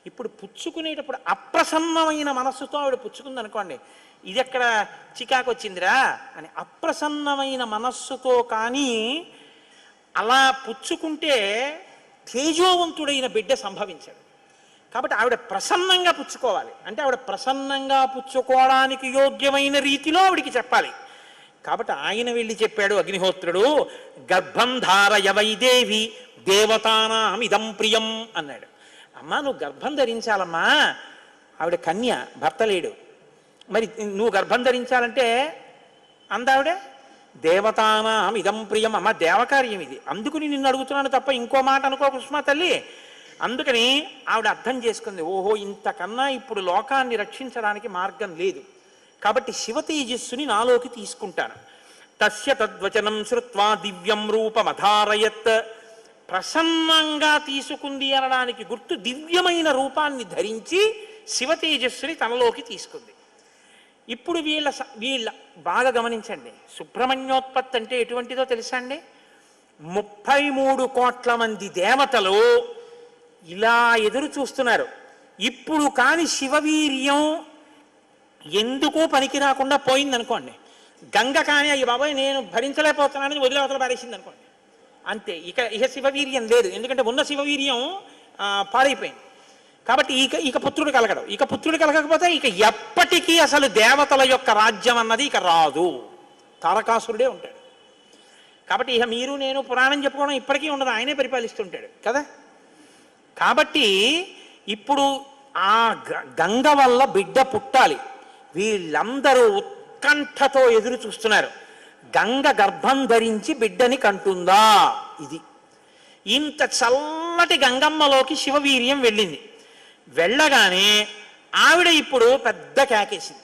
ఇప్పుడు పుచ్చుకునేటప్పుడు అప్రసన్నమైన మనస్సుతో ఆవిడ పుచ్చుకుంది అనుకోండి, ఇది ఎక్కడ చికాకు వచ్చిందిరా అని. అప్రసన్నమైన మనస్సుతో కానీ అలా పుచ్చుకుంటే తేజోవంతుడైన బిడ్డ సంభవించాడు. కాబట్టి ఆవిడ ప్రసన్నంగా పుచ్చుకోవాలి. అంటే ఆవిడ ప్రసన్నంగా పుచ్చుకోవడానికి యోగ్యమైన రీతిలో ఆవిడికి చెప్పాలి. కాబట్టి ఆయన వెళ్ళి చెప్పాడు అగ్నిహోత్రుడు, గర్భం ధారయ వైదేవి దేవతానాం ఇదం ప్రియం అన్నాడు. అమ్మా నువ్వు గర్భం ధరించాలమ్మా, ఆవిడ కన్య, భర్త లేడు, మరి నువ్వు గర్భం ధరించాలంటే అందావిడే దేవతానాం ఇదం ప్రియం. అమ్మ దేవకార్యం ఇది, అందుకుని నిన్ను అడుగుతున్నాను తప్ప ఇంకో మాట అనుకో కుష్మా తల్లి. అందుకని ఆవిడ అర్థం చేసుకుంది, ఓహో ఇంతకన్నా ఇప్పుడు లోకాన్ని రక్షించడానికి మార్గం లేదు, కాబట్టి శివ తేజస్సుని నాలోకి తీసుకుంటాను. తస్య తద్వచనం శ్రుత్వా దివ్యం రూపమధారయత్. ప్రసన్నంగా తీసుకుంది అనడానికి గుర్తు దివ్యమైన రూపాన్ని ధరించి శివ తేజస్సుని తనలోకి తీసుకుంది. ఇప్పుడు వీళ్ళ బాగా గమనించండి, సుబ్రహ్మణ్యోత్పత్తి అంటే ఎటువంటిదో తెలుసా అండి? 33 కోట్ల మంది దేవతలు ఇలా ఎదురు చూస్తున్నారు. ఇప్పుడు కాని శివవీర్యం ఎందుకో పనికి రాకుండా పోయిందనుకోండి, గంగ కానీ అయ్యి బాబాయ్ నేను భరించలేకపోతున్నానని వదిలేవతలు పారేసింది అనుకోండి, అంతే. ఇక శివవీర్యం లేదు, ఎందుకంటే ఉన్న శివవీర్యం పాడైపోయింది. కాబట్టి ఇక పుత్రుడు కలగడు. ఇక పుత్రుడు కలగకపోతే ఇక ఎప్పటికీ అసలు దేవతల యొక్క రాజ్యం అన్నది ఇక రాదు, తారకాసురుడే ఉంటాడు. కాబట్టి ఇక మీరు నేను పురాణం చెప్పుకోవడం ఇప్పటికీ ఉండదు, ఆయనే పరిపాలిస్తుంటాడు కదా. కాబట్టి ఇప్పుడు ఆ గంగ వల్ల బిడ్డ పుట్టాలి. వీళ్ళందరూ ఉత్కంఠతో ఎదురు చూస్తున్నారు. గంగ గర్భం ధరించి బిడ్డని కంటుందా? ఇది ఇంత చల్లటి గంగమ్మలోకి శివవీర్యం వెళ్ళింది. వెళ్ళగానే ఆవిడ ఇప్పుడు పెద్ద కేకేసింది,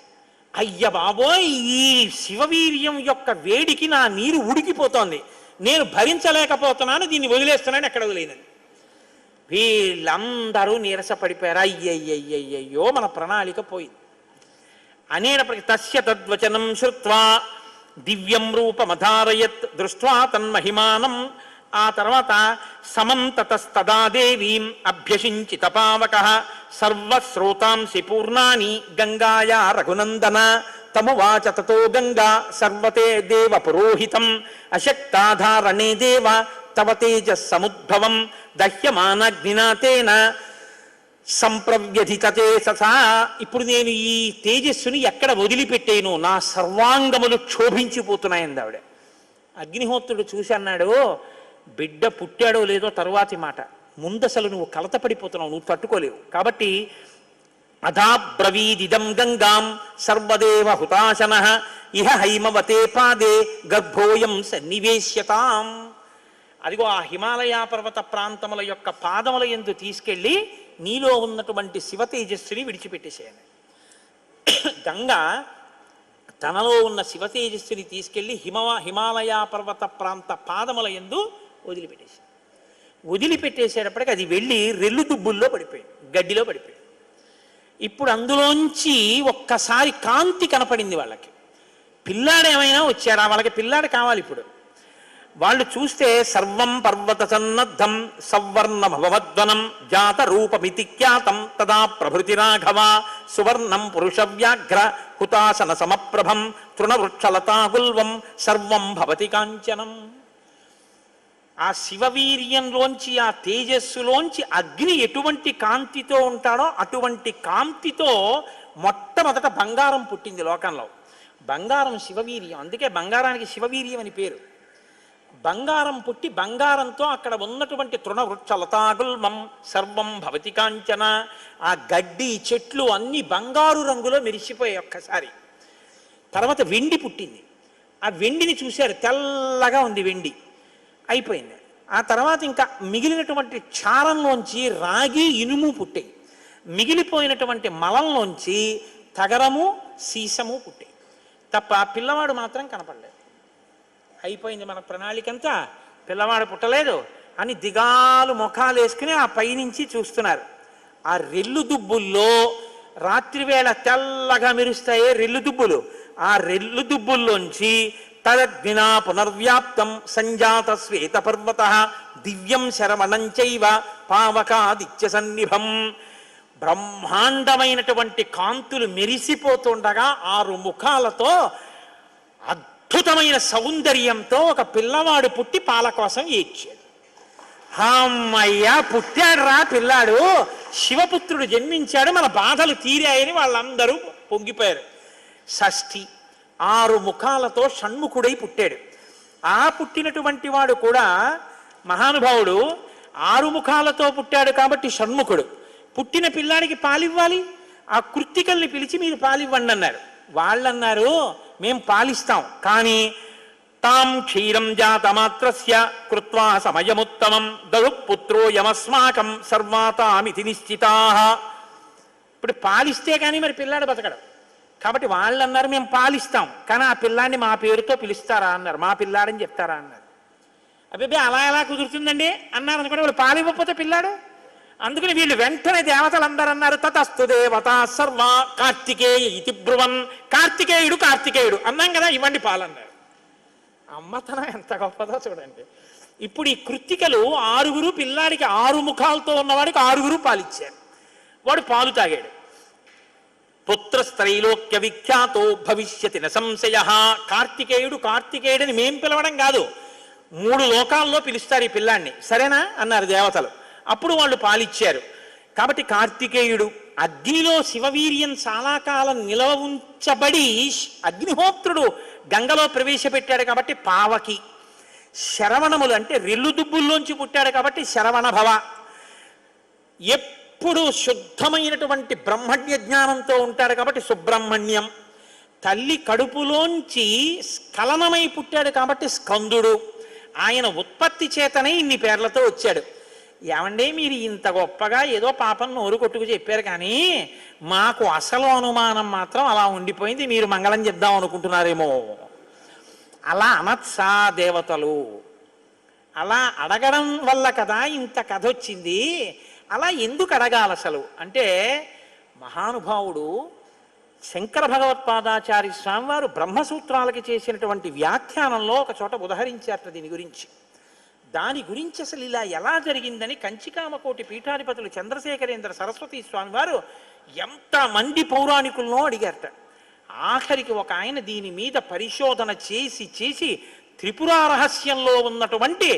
అయ్య బాబోయ్ ఈ శివవీర్యం యొక్క వేడికి నా నీరు ఉడికిపోతోంది, నేను భరించలేకపోతున్నాను, దీన్ని వదిలేస్తున్నాను. ఎక్కడ వదిలేనని వీళ్ళందరూ నీరసపడిపోయారు. అయ్యయ్యయ్యయ్యో మన ప్రణాళిక పోయింది అనేటప్పటికి తస్య తద్వచనం శ్రుత్వా దివ్యం రూపమధారయత్ దృష్ట్వా తన్మహిమానం. ఆ తర్వాత సమంతతస్తదా దేవీం అభ్యసించిత పావకః సర్వశ్రోతాంసి పూర్ణాని గంగాయా రఘునందన తమువాచ తతో గంగా సర్వతే దేవ పురోహితం అశక్తాధారణే దేవ తవ తేజస్ సముద్భవం దహ్యమానగ్నినాతేన సంప్రవ్యధితతే ససా. ఇప్పుడు నేను ఈ తేజస్సుని ఎక్కడ వదిలిపెట్టేను, నా సర్వాంగములు క్షోభించిపోతున్నాయంది ఆవిడ. అగ్నిహోత్రుడు చూసి అన్నాడు, బిడ్డ పుట్టాడో లేదో తరువాతి మాట, ముందసలు నువ్వు కలతపడిపోతున్నావు, నువ్వు తట్టుకోలేవు. కాబట్టి అధాబ్రవీదిదం గంగాం సర్వదేవ హుతాశన ఇహ హైమవతే పాదే గర్భోయం సన్నివేశ్యతాం. అదిగో ఆ హిమాలయ పర్వత ప్రాంతముల యొక్క పాదముల యందు తీసుకెళ్ళి నీలో ఉన్నటువంటి శివ తేజస్సుని విడిచిపెట్టేసేయాలి. గంగ తనలో ఉన్న శివ తేజస్సుని తీసుకెళ్ళి హిమాలయ పర్వత ప్రాంత పాదముల యందు వదిలిపెట్టేసేటప్పటికి అది వెళ్ళి రెల్లు దుబ్బుల్లో పడిపోయింది, గడ్డిలో పడిపోయింది. ఇప్పుడు అందులోంచి ఒక్కసారి కాంతి కనపడింది వాళ్ళకి. పిల్లాడు ఏమైనా వచ్చాడా? వాళ్ళకి పిల్లాడు కావాలి. ఇప్పుడు వాళ్ళు చూస్తే సర్వం పర్వత సన్నద్ధం సవర్ణమవద్వనం జాత రూపమితి ఖ్యాతం తదా ప్రభృతి రాఘవ సువర్ణం పురుషవ్యాఘ్ర హుతాసన సమప్రభం తృణవృక్షలతాగుల్వం సర్వం భవతి కాంచనం. ఆ శివవీర్యంలోంచి ఆ తేజస్సులోంచి అగ్ని ఎటువంటి కాంతితో ఉంటాడో అటువంటి కాంతితో మొట్టమొదట బంగారం పుట్టింది లోకంలో. బంగారం శివవీర్యం, అందుకే బంగారానికి శివవీర్యం అని పేరు. బంగారం పుట్టి బంగారంతో అక్కడ ఉన్నటువంటి తృణవృక్షలతాగుల్మం సర్వం భవతి కాంచన, ఆ గడ్డి చెట్లు అన్ని బంగారు రంగులో మెరిసిపోయాయి ఒక్కసారి. తర్వాత వెండి పుట్టింది. ఆ వెండిని చూశారు, తెల్లగా ఉంది వెండి, అయిపోయింది. ఆ తర్వాత ఇంకా మిగిలినటువంటి చారంలోంచి రాగి ఇనుము పుట్టాయి. మిగిలిపోయినటువంటి మలంలోంచి తగరము సీసము పుట్టాయి తప్ప పిల్లవాడు మాత్రం కనపడలేదు. అయిపోయింది మన ప్రణాళిక అంతా, పిల్లవాడు పుట్టలేదు అని దిగాలు ముఖాలు వేసుకుని ఆ పైనుంచి చూస్తున్నారు. ఆ రెల్లు దుబ్బుల్లో రాత్రివేళ తెల్లగా మెరుస్తాయే రెల్లు దుబ్బులు, ఆ రెల్లు దుబ్బుల్లోంచి తదగ్నినా పునర్వ్యాప్తం సంజాత శ్వేత పర్వత దివ్యం శరవణం చైవ పావకాదిత్య సన్నిభం. బ్రహ్మాండమైనటువంటి కాంతులు మెరిసిపోతుండగా 6 ముఖాలతో అద్భుతమైన సౌందర్యంతో ఒక పిల్లవాడు పుట్టి పాల కోసం ఏడ్చాడు. అమ్మయ్యా పుట్టాడు రా పిల్లాడు, శివపుత్రుడు జన్మించాడు, మన బాధలు తీరాయని వాళ్ళందరూ పొంగిపోయారు. షష్ఠి 6 ముఖాలతో షణ్ముఖుడై పుట్టాడు. ఆ పుట్టినటువంటి వాడు కూడా మహానుభావుడు 6 ముఖాలతో పుట్టాడు కాబట్టి షణ్ముఖుడు. పుట్టిన పిల్లాడికి పాలివ్వాలి, ఆ కృత్తికల్ని పిలిచి మీరు పాలివ్వండి అన్నారు. వాళ్ళన్నారు మేం పాలిస్తాం, కానీ తాం క్షీరం జాతమాత్రస్య కృత్వా సమయముత్తమం దరుపుత్రో యమస్మాకం సర్వాతామితి నిశ్చితాః. ఇప్పుడు పాలిస్తే కానీ మరి పిల్లాడు బతకడు. కాబట్టి వాళ్ళు అన్నారు మేము పాలిస్తాం, కానీ ఆ పిల్లాడిని మా పేరుతో పిలుస్తారా అన్నారు, మా పిల్లాడని చెప్తారా అన్నారు. అబ్బే అలా ఎలా కుదురుతుందండి అన్నారు అనుకోండి. వాళ్ళు పాలివ్వకపోతే పిల్లాడు. అందుకని వీళ్ళు వెంటనే దేవతలందరూ అన్నారు తతస్తు దేవత సర్వ కార్తికేయ ఇతి బ్రువన్. కార్తికేయుడు అన్నాం కదా, ఇవ్వండి పాలన్నారు. అమ్మతనం ఎంత గొప్పదో చూడండి. ఇప్పుడు ఈ కృత్తికలు 6 పిల్లాడికి 6 ముఖాలతో ఉన్నవాడికి 6 పాలిచ్చారు. వాడు పాలు తాగాడు. పుత్రస్త్రైలోక్య విఖ్యాతో భవిష్యతి న సంశయ. కార్తికేయుడని మేం పిలవడం కాదు, 3 లోకాల్లో పిలుస్తారు ఈ పిల్లాన్ని, సరేనా అన్నారు దేవతలు. అప్పుడు వాళ్ళు పాలిచ్చారు. కాబట్టి కార్తికేయుడు అగ్నిలో శివవీర్యం చాలా కాలం నిలవ ఉంచబడి అగ్నిహోత్రుడు గంగలో ప్రవేశపెట్టాడు కాబట్టి పావకి. శరవణములు అంటే రెల్లు దుబ్బుల్లోంచి పుట్టాడు కాబట్టి శరవణ భవ. ఎప్పుడు శుద్ధమైనటువంటి బ్రహ్మణ్య జ్ఞానంతో ఉంటాడు కాబట్టి సుబ్రహ్మణ్యం. తల్లి కడుపులోంచి స్ఖలనమై పుట్టాడు కాబట్టి స్కందుడు. ఆయన ఉత్పత్తి చేతనే ఇన్ని పేర్లతో వచ్చాడు. ఏమంటే మీరు ఇంత గొప్పగా ఏదో పాపం నోరు కొట్టుకు చెప్పారు, కానీ మాకు అసలు అనుమానం మాత్రం అలా ఉండిపోయింది, మీరు మంగళం చెప్దాం అనుకుంటున్నారేమో. అలా అనత్సా దేవతలు, అలా అడగడం వల్ల కదా ఇంత కథ వచ్చింది. అలా ఎందుకు అడగాలి అసలు అంటే, మహానుభావుడు శంకర భగవత్పాదాచార్య స్వామి వారు బ్రహ్మసూత్రాలకి చేసినటువంటి వ్యాఖ్యానంలో ఒక చోట ఉదహరించారట దీని గురించి. దాని గురించి అసలు ఇలా ఎలా జరిగిందని కంచికామకోటి పీఠాధిపతులు చంద్రశేఖరేంద్ర సరస్వతి స్వామి వారు ఎంతమంది పౌరాణికులను అడిగారట. ఆఖరికి ఒక ఆయన దీని మీద పరిశోధన చేసి త్రిపుర రహస్యంలో ఉన్నటువంటి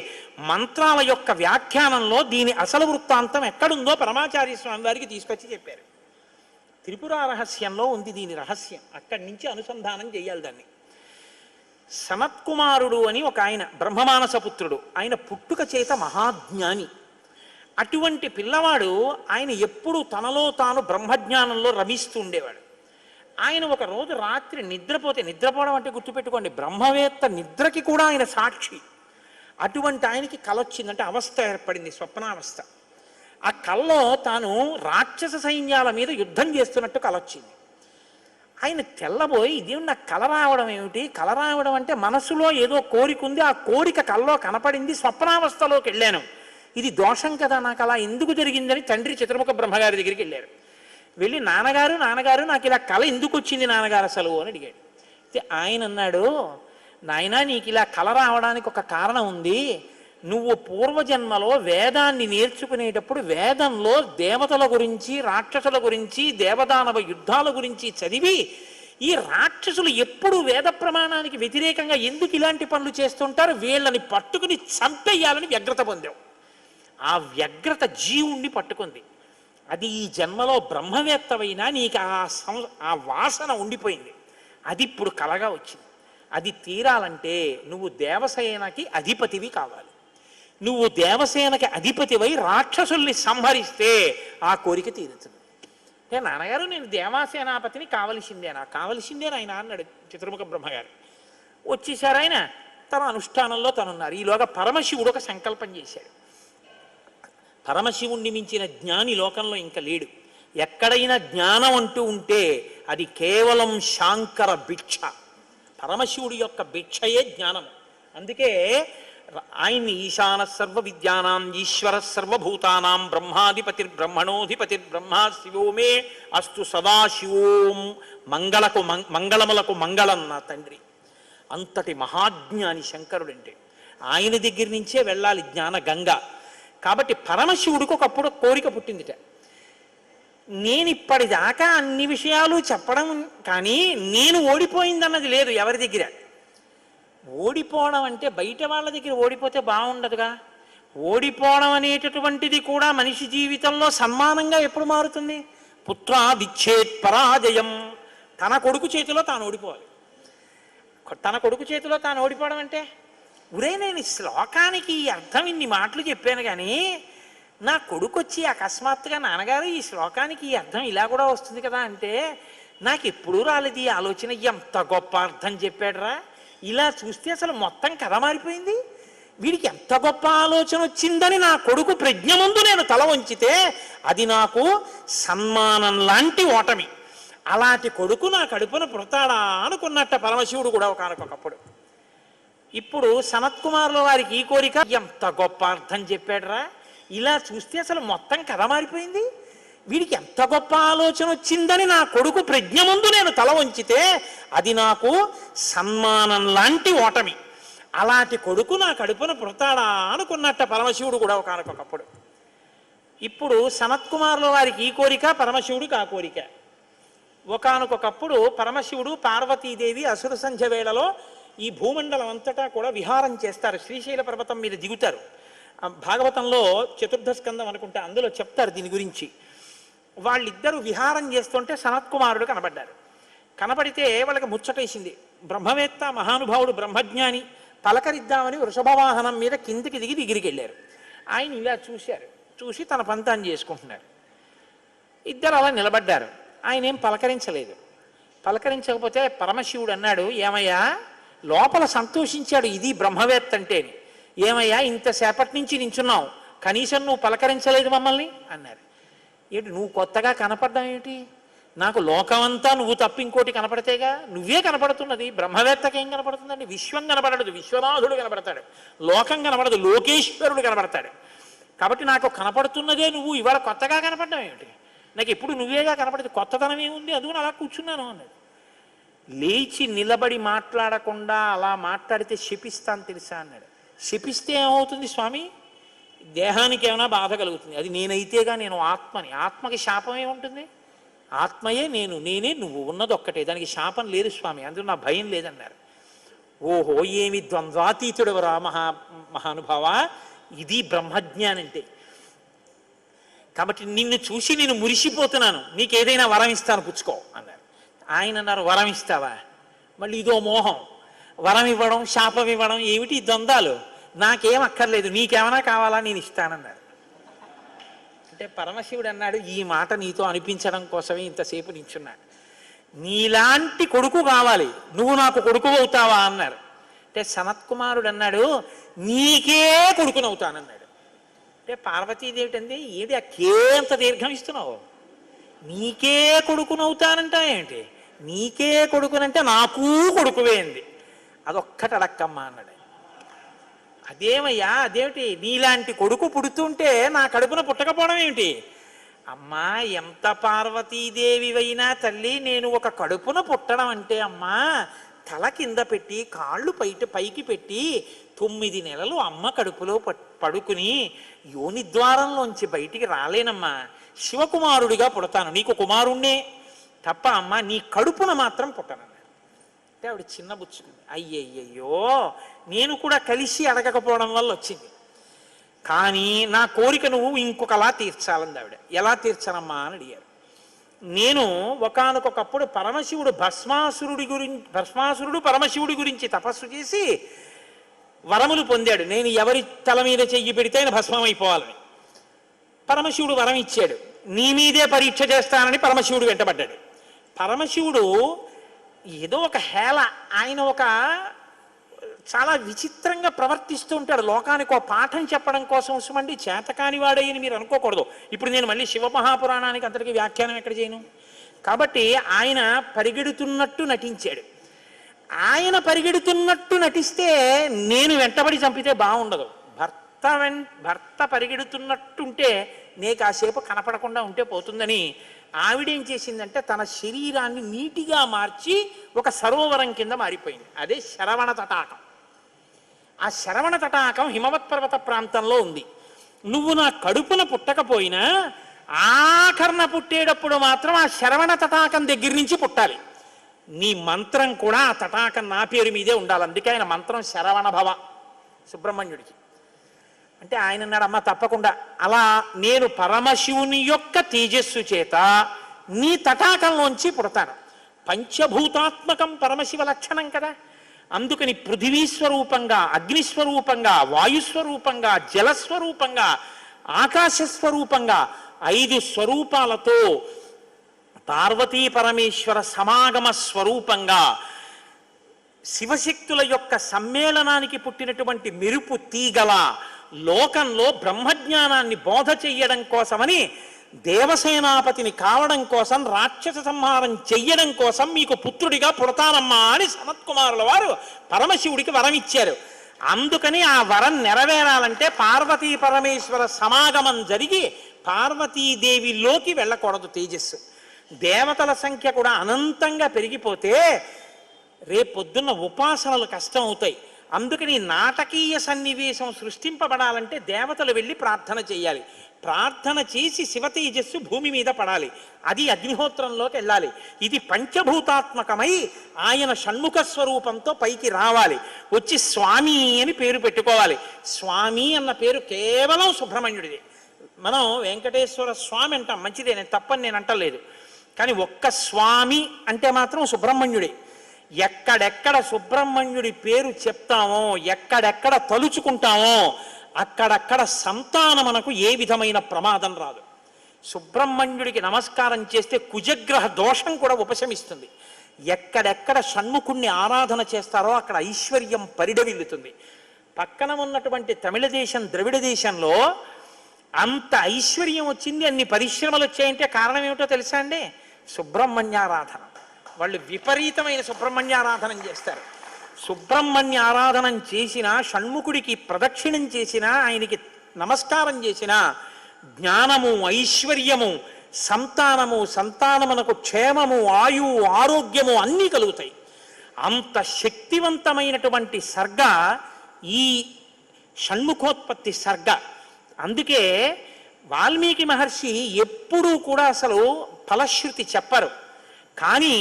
మంత్రాల యొక్క వ్యాఖ్యానంలో దీని అసలు వృత్తాంతం ఎక్కడుందో పరమాచార్య స్వామి వారికి తీసుకొచ్చి చెప్పారు. త్రిపుర రహస్యంలో ఉంది దీని రహస్యం, అక్కడి నుంచి అనుసంధానం చేయాలి దాన్ని. సనత్కుమారుడు అని ఒక ఆయన బ్రహ్మమానసపుత్రుడు, ఆయన పుట్టుక చేత మహాజ్ఞాని. అటువంటి పిల్లవాడు ఆయన ఎప్పుడూ తనలో తాను బ్రహ్మజ్ఞానంలో రమిస్తూ ఉండేవాడు. ఆయన ఒక రోజు రాత్రి నిద్రపోవడం అంటే గుర్తుపెట్టుకోండి, బ్రహ్మవేత్త నిద్రకి కూడా ఆయన సాక్షి. అటువంటి ఆయనకి కల వచ్చిందంటే అవస్థ ఏర్పడింది, స్వప్నావస్థ. ఆ కల్లో తాను రాక్షస సైన్యాల మీద యుద్ధం చేస్తున్నట్టు కల వచ్చింది. ఆయన తెల్లబోయి ఇది నాకు కల రావడం ఏమిటి, కల రావడం అంటే మనసులో ఏదో కోరిక ఉంది, ఆ కోరిక కల్లో కనపడింది, స్వప్నావస్థలోకి వెళ్ళాను, ఇది దోషం కదా, నాకు అలా ఎందుకు జరిగిందని తండ్రి చతుర్ముఖ బ్రహ్మగారి దగ్గరికి వెళ్ళారు. వెళ్ళి నాన్నగారు నాకు ఇలా కల ఎందుకు వచ్చింది నాన్నగారు అసలు అని అడిగాడు. అయితే ఆయన అన్నాడు, నాయనా నీకు ఇలా కల రావడానికి ఒక కారణం ఉంది. నువ్వు పూర్వజన్మలో వేదాన్ని నేర్చుకునేటప్పుడు వేదంలో దేవతల గురించి రాక్షసుల గురించి దేవదానవ యుద్ధాల గురించి చదివి, ఈ రాక్షసులు ఎప్పుడు వేద ప్రమాణానికి వ్యతిరేకంగా ఎందుకు ఇలాంటి పనులు చేస్తుంటారు, వీళ్ళని పట్టుకుని చంపేయాలని వ్యగ్రత పొందావు. ఆ వ్యగ్రత జీవుణ్ణి పట్టుకుంది. అది ఈ జన్మలో బ్రహ్మవేత్తవైనా నీకు ఆ వాసన ఉండిపోయింది, అది ఇప్పుడు కలగా వచ్చింది. అది తీరాలంటే నువ్వు దేవసేనకి అధిపతివి కావాలి. నువ్వు దేవసేనకి అధిపతివై రాక్షసుల్ని సంహరిస్తే ఆ కోరిక తీరుతుంది. అంటే నాన్నగారు నేను దేవాసేనాపతిని కావలసిందేనా ఆయన అన్నాడు చతుర్ముఖ బ్రహ్మగారు. వచ్చేసారు ఆయన, తన అనుష్ఠానంలో తనున్నారు. ఈలోగా పరమశివుడు ఒక సంకల్పం చేశాడు. పరమశివుణ్ణి మించిన జ్ఞాని లోకంలో ఇంకా లేడు. ఎక్కడైనా జ్ఞానం అంటూ ఉంటే అది కేవలం శాంకర భిక్ష. పరమశివుడి యొక్క భిక్షయే జ్ఞానం. అందుకే ఆయన్ని ఈశాన సర్వ విద్యానాం ఈశ్వర సర్వభూతానాం బ్రహ్మాధిపతిర్బ్రహ్మణోధిపతిర్బ్రహ్మ శివో మే అస్తు సదాశివోం మంగళములకు మంగళం నా తండ్రి. అంతటి మహాజ్ఞాని శంకరుడంటే. ఆయన దగ్గర నుంచే వెళ్ళాలి జ్ఞాన గంగ. కాబట్టి పరమశివుడికి ఒకప్పుడు కోరిక పుట్టిందిట, నేను ఇప్పటిదాకా అన్ని విషయాలు చెప్పడం కానీ నేను ఓడిపోయిందన్నది లేదు ఎవరి దగ్గర. ఓడిపోవడం అంటే బయట వాళ్ళ దగ్గర ఓడిపోతే బాగుండదుగా. ఓడిపోవడం అనేటటువంటిది కూడా మనిషి జీవితంలో సన్మానంగా ఎప్పుడు మారుతుంది? పుత్రాదిచ్చేత్ పరాజయం. తన కొడుకు చేతిలో తాను ఓడిపోవాలి. తన కొడుకు చేతిలో తాను ఓడిపోవడం అంటే, ఉరే నేను ఈ శ్లోకానికి అర్థం ఇన్ని మాటలు చెప్పాను కానీ నా కొడుకు వచ్చి అకస్మాత్తుగా నాన్నగారు ఈ శ్లోకానికి ఈ అర్థం ఇలా కూడా వస్తుంది కదా అంటే నాకు ఎప్పుడూ రాలేదు ఈ ఆలోచన. ఎంత గొప్ప అర్థం చెప్పాడురా, ఇలా చూస్తే అసలు మొత్తం కథ మారిపోయింది, వీడికి ఎంత గొప్ప ఆలోచన వచ్చిందని నా కొడుకు ప్రజ్ఞ ముందు నేను తల వంచితే అది నాకు సన్మానం లాంటి ఓటమి. అలాంటి కొడుకు నా కడుపున పుడతాడా అనుకున్నట్ట పరమశివుడు కూడా ఒకనకొకప్పుడు. ఇప్పుడు సనత్కుమారుల వారికి ఈ కోరిక, ఎంత గొప్ప అర్థం చెప్పాడురా, ఇలా చూస్తే అసలు మొత్తం కథ మారిపోయింది, వీడికి ఎంత గొప్ప ఆలోచన వచ్చిందని నా కొడుకు ప్రజ్ఞ ముందు నేను తల వంచితే అది నాకు సన్మానం లాంటి ఓటమి. అలాంటి కొడుకు నా కడుపున పుడతాడా అనుకున్నట్ట పరమశివుడు కూడా ఒకనకొకప్పుడు. ఇప్పుడు సనత్కుమారుల వారికి ఈ కోరిక, పరమశివుడికి ఆ కోరిక. ఒకనకొకప్పుడు పరమశివుడు పార్వతీదేవి అసుర సంధ్య వేళలో ఈ భూమండలం అంతటా కూడా విహారం చేస్తారు. శ్రీశైల పర్వతం మీద దిగుతారు. భాగవతంలో చతుర్థ స్కందం అనుకుంటే అందులో చెప్తారు దీని గురించి. వాళ్ళిద్దరూ విహారం చేస్తుంటే సనత్కుమారుడు కనబడ్డారు. కనబడితే వాళ్ళకి ముచ్చటేసింది. బ్రహ్మవేత్త మహానుభావుడు బ్రహ్మజ్ఞాని, పలకరిద్దామని వృషభవాహనం మీద కిందికి దిగి దగ్గరికి వెళ్ళారు. ఆయన ఇలా చూశారు, చూసి తన పంతాన్ని చేసుకుంటున్నారు. ఇద్దరు అలా నిలబడ్డారు. ఆయన ఏం పలకరించలేదు. పలకరించకపోతే పరమశివుడు అన్నాడు, ఏమయ్యా, లోపల సంతోషించాడు ఇది బ్రహ్మవేత్త అంటేని, ఏమయ్యా ఇంతసేపటి నుంచి నించున్నావు, కనీసం నువ్వు పలకరించలేదు మమ్మల్ని అన్నారు. ఏంటి నువ్వు కొత్తగా కనపడ్డావు ఏమిటి? నాకు లోకమంతా నువ్వు తప్ప ఇంకోటి కనపడితేగా, నువ్వే కనపడుతున్నది. బ్రహ్మవేత్తకి ఏం కనపడుతుందండి? విశ్వం కనపడదు, విశ్వనాథుడు కనపడతాడు. లోకం కనపడదు, లోకేశ్వరుడు కనపడతాడు. కాబట్టి నాకు కనపడుతున్నదే నువ్వు, ఇవాళ కొత్తగా కనపడ్డావు ఏమిటి? నాకు ఎప్పుడు నువ్వేగా కనపడదు, కొత్తతనం ఏముంది, అందుకని అలా కూర్చున్నాను అన్నాడు. లేచి నిలబడి మాట్లాడకుండా అలా మాట్లాడితే శపిస్తాను తెలుసా అన్నాడు. శపిస్తే ఏమవుతుంది స్వామి? దేహానికి ఏమైనా బాధ కలుగుతుంది. అది నేనైతేగా, నేను ఆత్మని. ఆత్మకి శాపం ఏముంటుంది? ఆత్మయే నేను, నేనే నువ్వు, ఉన్నది ఒక్కటే, దానికి శాపం లేదు స్వామి, అందులో నా భయం లేదన్నారు. ఓహో, ఏమి ద్వంద్వాతీతుడవరా మహానుభావ, ఇది బ్రహ్మజ్ఞానంటే. కాబట్టి నిన్ను చూసి నేను మురిసిపోతున్నాను, నీకేదైనా వరం ఇస్తాను పుచ్చుకో అన్నారు. ఆయన అన్నారు, వరం ఇస్తావా? మళ్ళీ ఇదో మోహం, వరం ఇవ్వడం శాపం ఇవ్వడం ఏమిటి ద్వంద్వాలు? నాకేం అక్కర్లేదు, నీకేమైనా కావాలా, నేను ఇస్తానన్నారు. అంటే పరమశివుడు అన్నాడు, ఈ మాట నీతో అనిపించడం కోసమే ఇంతసేపు నించున్నాడు. నీలాంటి కొడుకు కావాలి, నువ్వు నాకు కొడుకు అవుతావా అన్నారు. అంటే సనత్కుమారుడు అన్నాడు, నీకే కొడుకునవుతానన్నాడు. అంటే పార్వతీదేవి అంది, ఏది ఆ కేంత దీర్ఘం ఇస్తున్నావు? నీకే కొడుకునవుతానంటా ఏంటి? నీకే కొడుకునంటే నాకు కొడుకువే అంది. అదొక్కటి అడక్కమ్మా అన్నాడు. అదేమయ్యా, అదేమిటి, నీలాంటి కొడుకు పుడుతుంటే నా కడుపున పుట్టకపోవడం ఏమిటి? అమ్మా, ఎంత పార్వతీదేవివైనా తల్లి, నేను ఒక కడుపున పుట్టడం అంటే అమ్మా, తల కింద పెట్టి కాళ్ళు పైకి పెట్టి 9 నెలలు అమ్మ కడుపులో పడుకుని యోని ద్వారంలోంచి బయటికి రాలేనమ్మా. శివకుమారుడిగా పుడతాను, నీకు కుమారుణ్ణే తప్ప అమ్మ నీ కడుపున మాత్రం పుట్టనన్నాడు. అంటే ఆవిడ చిన్నబుచ్చుకుంది. అయ్యయ్యో, నేను కూడా కలిసి అడగకపోవడం వల్ల వచ్చింది, కానీ నా కోరిక నువ్వు ఇంకొకలా తీర్చాలంది ఆవిడ. ఎలా తీర్చనమ్మా అని అడిగారు. నేను ఒకానొకప్పుడు భస్మాసురుడు పరమశివుడి గురించి తపస్సు చేసి వరములు పొందాడు. నేను ఎవరి తల మీద చెయ్యి పెడితే ఆయన భస్మం అయిపోవాలని పరమశివుడు వరం ఇచ్చాడు. నీ మీదే పరీక్ష చేస్తానని పరమశివుడు వెంటబడ్డాడు. పరమశివుడు ఏదో ఒక హేళ, ఆయన ఒక చాలా విచిత్రంగా ప్రవర్తిస్తూ ఉంటాడు. లోకానికి ఒక పాఠం చెప్పడం కోసం సుమండి చేతకాని వాడయ్యని మీరు అనుకోకూడదు. ఇప్పుడు నేను మళ్ళీ శివమహాపురాణానికి అంతటికీ వ్యాఖ్యానం ఎక్కడ చేయను. కాబట్టి ఆయన పరిగెడుతున్నట్టు నటించాడు. ఆయన పరిగెడుతున్నట్టు నటిస్తే నేను వెంటబడి చంపితే బాగుండదు. భర్త పరిగెడుతున్నట్టుంటే నే కాసేపు కనపడకుండా ఉంటే పోతుందని ఆవిడేం చేసిందంటే తన శరీరాన్ని నీటిగా మార్చి ఒక సరోవరం కింద మారిపోయింది. అదే శరవణ తటాకం. ఆ శరవణ తటాకం హిమవత్ పర్వత ప్రాంతంలో ఉంది. నువ్వు నా కడుపున పుట్టకపోయినా ఆఖరణ పుట్టేటప్పుడు మాత్రం ఆ శరవణ తటాకం దగ్గర నుంచి పుట్టాలి. నీ మంత్రం కూడా ఆ తటాకం నా పేరు మీదే ఉండాలి. అందుకే ఆయన మంత్రం శరవణ భవ సుబ్రహ్మణ్యుడికి. అంటే ఆయన అన్నాడు, అమ్మ తప్పకుండా, అలా నేను పరమశివుని యొక్క తేజస్సు చేత నీ తటాకంలోంచి పుడతాను. పంచభూతాత్మకం పరమశివ లక్షణం కదా. అందుకని పృథివీస్వరూపంగా, అగ్నిస్వరూపంగా, వాయుస్వరూపంగా, జలస్వరూపంగా, ఆకాశస్వరూపంగా 5 స్వరూపాలతో పార్వతీ పరమేశ్వర సమాగమ స్వరూపంగా శివశక్తుల యొక్క సమ్మేళనానికి పుట్టినటువంటి మెరుపు తీగల లోకంలో బ్రహ్మజ్ఞానాన్ని బోధ చెయ్యడం కోసమని, దేవసేనాపతిని కావడం కోసం, రాక్షస సంహారం చెయ్యడం కోసం మీకు పుత్రుడిగా పుడతానమ్మా అని సనత్కుమారుల వారు పరమశివుడికి వరం ఇచ్చారు. అందుకని ఆ వరం నెరవేరాలంటే పార్వతీ పరమేశ్వర సమాగమం జరిగి పార్వతీదేవిలోకి వెళ్ళకూడదు తేజస్సు. దేవతల సంఖ్య కూడా అనంతంగా పెరిగిపోతే రేపొద్దున్న ఉపాసనలు కష్టం అవుతాయి. అందుకని నాటకీయ సన్నివేశం సృష్టింపబడాలంటే దేవతలు వెళ్ళి ప్రార్థన చేయాలి. ప్రార్థన చేసి శివతేజస్సు భూమి మీద పడాలి. అది అగ్నిహోత్రంలోకి వెళ్ళాలి. ఇది పంచభూతాత్మకమై ఆయన షణ్ముఖ స్వరూపంతో పైకి రావాలి. వచ్చి స్వామి అని పేరు పెట్టుకోవాలి. స్వామి అన్న పేరు కేవలం సుబ్రహ్మణ్యుడిది. మనం వెంకటేశ్వర స్వామి అంటాం, మంచిదే, నేను తప్పని నేను అంటలేదు. కానీ ఒక్క స్వామి అంటే మాత్రం సుబ్రహ్మణ్యుడే. ఎక్కడెక్కడ సుబ్రహ్మణ్యుడి పేరు చెప్తామో, ఎక్కడెక్కడ తలుచుకుంటామో అక్కడక్కడ సంతానమునకు ఏ విధమైన ప్రమాదం రాదు. సుబ్రహ్మణ్యుడికి నమస్కారం చేస్తే కుజగ్రహ దోషం కూడా ఉపశమిస్తుంది. ఎక్కడెక్కడ షణ్ముఖుణ్ణి ఆరాధన చేస్తారో అక్కడ ఐశ్వర్యం పరిడవిల్లుతుంది. పక్కన ఉన్నటువంటి తమిళ దేశం, ద్రవిడ దేశంలో అంత ఐశ్వర్యం వచ్చింది, అన్ని పరిశ్రమలు వచ్చాయంటే కారణం ఏమిటో తెలుసా అండి? సుబ్రహ్మణ్యారాధన. వాళ్ళు విపరీతమైన సుబ్రహ్మణ్యారాధన చేస్తారు. సుబ్రహ్మణ్య ఆరాధనం చేసినా, షణ్ముఖుడికి ప్రదక్షిణం చేసినా, ఆయనకి నమస్కారం చేసినా జ్ఞానము, ఐశ్వర్యము, సంతానము, సంతానమునకు క్షేమము, ఆయువు, ఆరోగ్యము అన్నీ కలుగుతాయి. అంత శక్తివంతమైనటువంటి సర్గ ఈ షణ్ముఖోత్పత్తి సర్గ. అందుకే వాల్మీకి మహర్షి ఎప్పుడూ కూడా అసలు ఫలశ్రుతి చెప్పరు. కానీ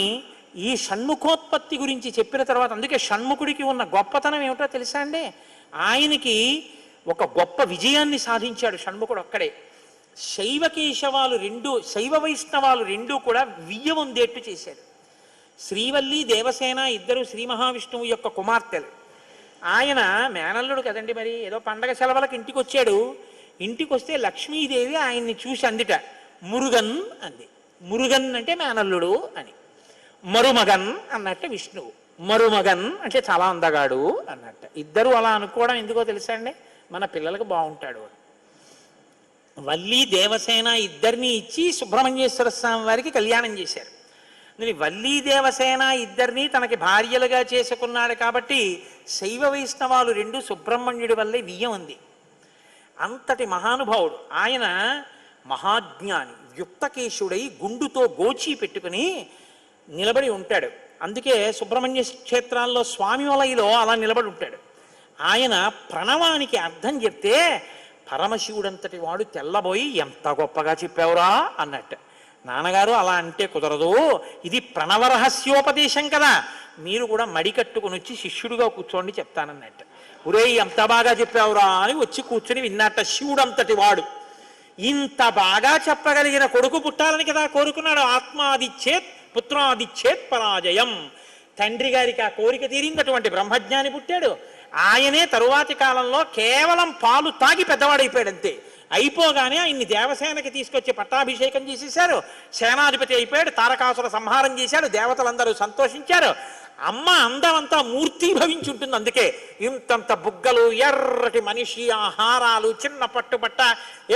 ఈ షణ్ముఖోత్పత్తి గురించి చెప్పిన తర్వాత, అందుకే షణ్ముఖుడికి ఉన్న గొప్పతనం ఏమిటో తెలుసా అండి? ఆయనకి ఒక గొప్ప విజయాన్ని సాధించాడు షణ్ముఖుడు ఒక్కడే. శైవ వైష్ణవాలు రెండూ కూడా వియ్యముందేట్టు చేశాడు. శ్రీవల్లి, దేవసేన ఇద్దరు శ్రీ మహావిష్ణువు యొక్క కుమార్తెలు. ఆయన మేనల్లుడు కదండి, మరి ఏదో పండగ సెలవులకు ఇంటికి వచ్చాడు. ఇంటికి వస్తే లక్ష్మీదేవి ఆయన్ని చూసి అందిట, మురుగన్ అంది. మురుగన్ అంటే మేనల్లుడు అని. మరుమగన్ అన్నట్టు విష్ణువు. మరుమగన్ అంటే చాలా అందగాడు అన్నట్టు. ఇద్దరు అలా అనుకోవడం ఎందుకో తెలుసా అండి? మన పిల్లలకు బాగుంటాడు. వల్లి, దేవసేన ఇద్దరిని ఇచ్చి సుబ్రహ్మణ్యేశ్వర స్వామి వారికి కళ్యాణం చేశారు. వల్లి, దేవసేన ఇద్దరిని తనకి భార్యలుగా చేసుకున్నాడు కాబట్టి శైవ వైష్ణవాలు రెండు సుబ్రహ్మణ్యుడి వల్లే వియ్యం ఉంది. అంతటి మహానుభావుడు ఆయన. మహాజ్ఞాని, యుక్తకేశుడై గుండుతో గోచి పెట్టుకుని నిలబడి ఉంటాడు. అందుకే సుబ్రహ్మణ్య క్షేత్రాల్లో స్వామి వలయలో అలా నిలబడి ఉంటాడు. ఆయన ప్రణవానికి అర్థం చెప్తే పరమశివుడంతటి వాడు తెల్లబోయి, ఎంత గొప్పగా చెప్పావురా అన్నట్టు. నాన్నగారు అలా అంటే కుదరదు, ఇది ప్రణవరహస్యోపదేశం కదా, మీరు కూడా మడి కట్టుకుని వచ్చి శిష్యుడిగా కూర్చోండి చెప్తానన్నట్టు. ఒరే ఎంత బాగా చెప్పావురా అని వచ్చి కూర్చుని విన్నట్ట. శివుడంతటి వాడు ఇంత బాగా చెప్పగలిగిన కొడుకు పుట్టాలని కదా కోరుకున్నాడు. ఆత్మాదిచ్చేత్ పుత్రాదిచ్చేత్ పరాజయం. తండ్రి గారికి ఆ కోరిక తీరిందటువంటి బ్రహ్మజ్ఞాని పుట్టాడు. ఆయనే తరువాతి కాలంలో కేవలం పాలు తాగి పెద్దవాడైపోయాడు అంతే. అయిపోగానే ఆయన్ని దేవసేనకి తీసుకొచ్చి పట్టాభిషేకం చేసేశారు. సేనాధిపతి అయిపోయాడు. తారకాసుర సంహారం చేశాడు. దేవతలందరూ సంతోషించారు. అమ్మ అందమంతా మూర్తీభవించి ఉంటుంది. అందుకే ఇంతంత బుగ్గలు, ఎర్రటి మనిషి, ఆహారాలు, చిన్న పట్టుబట్ట,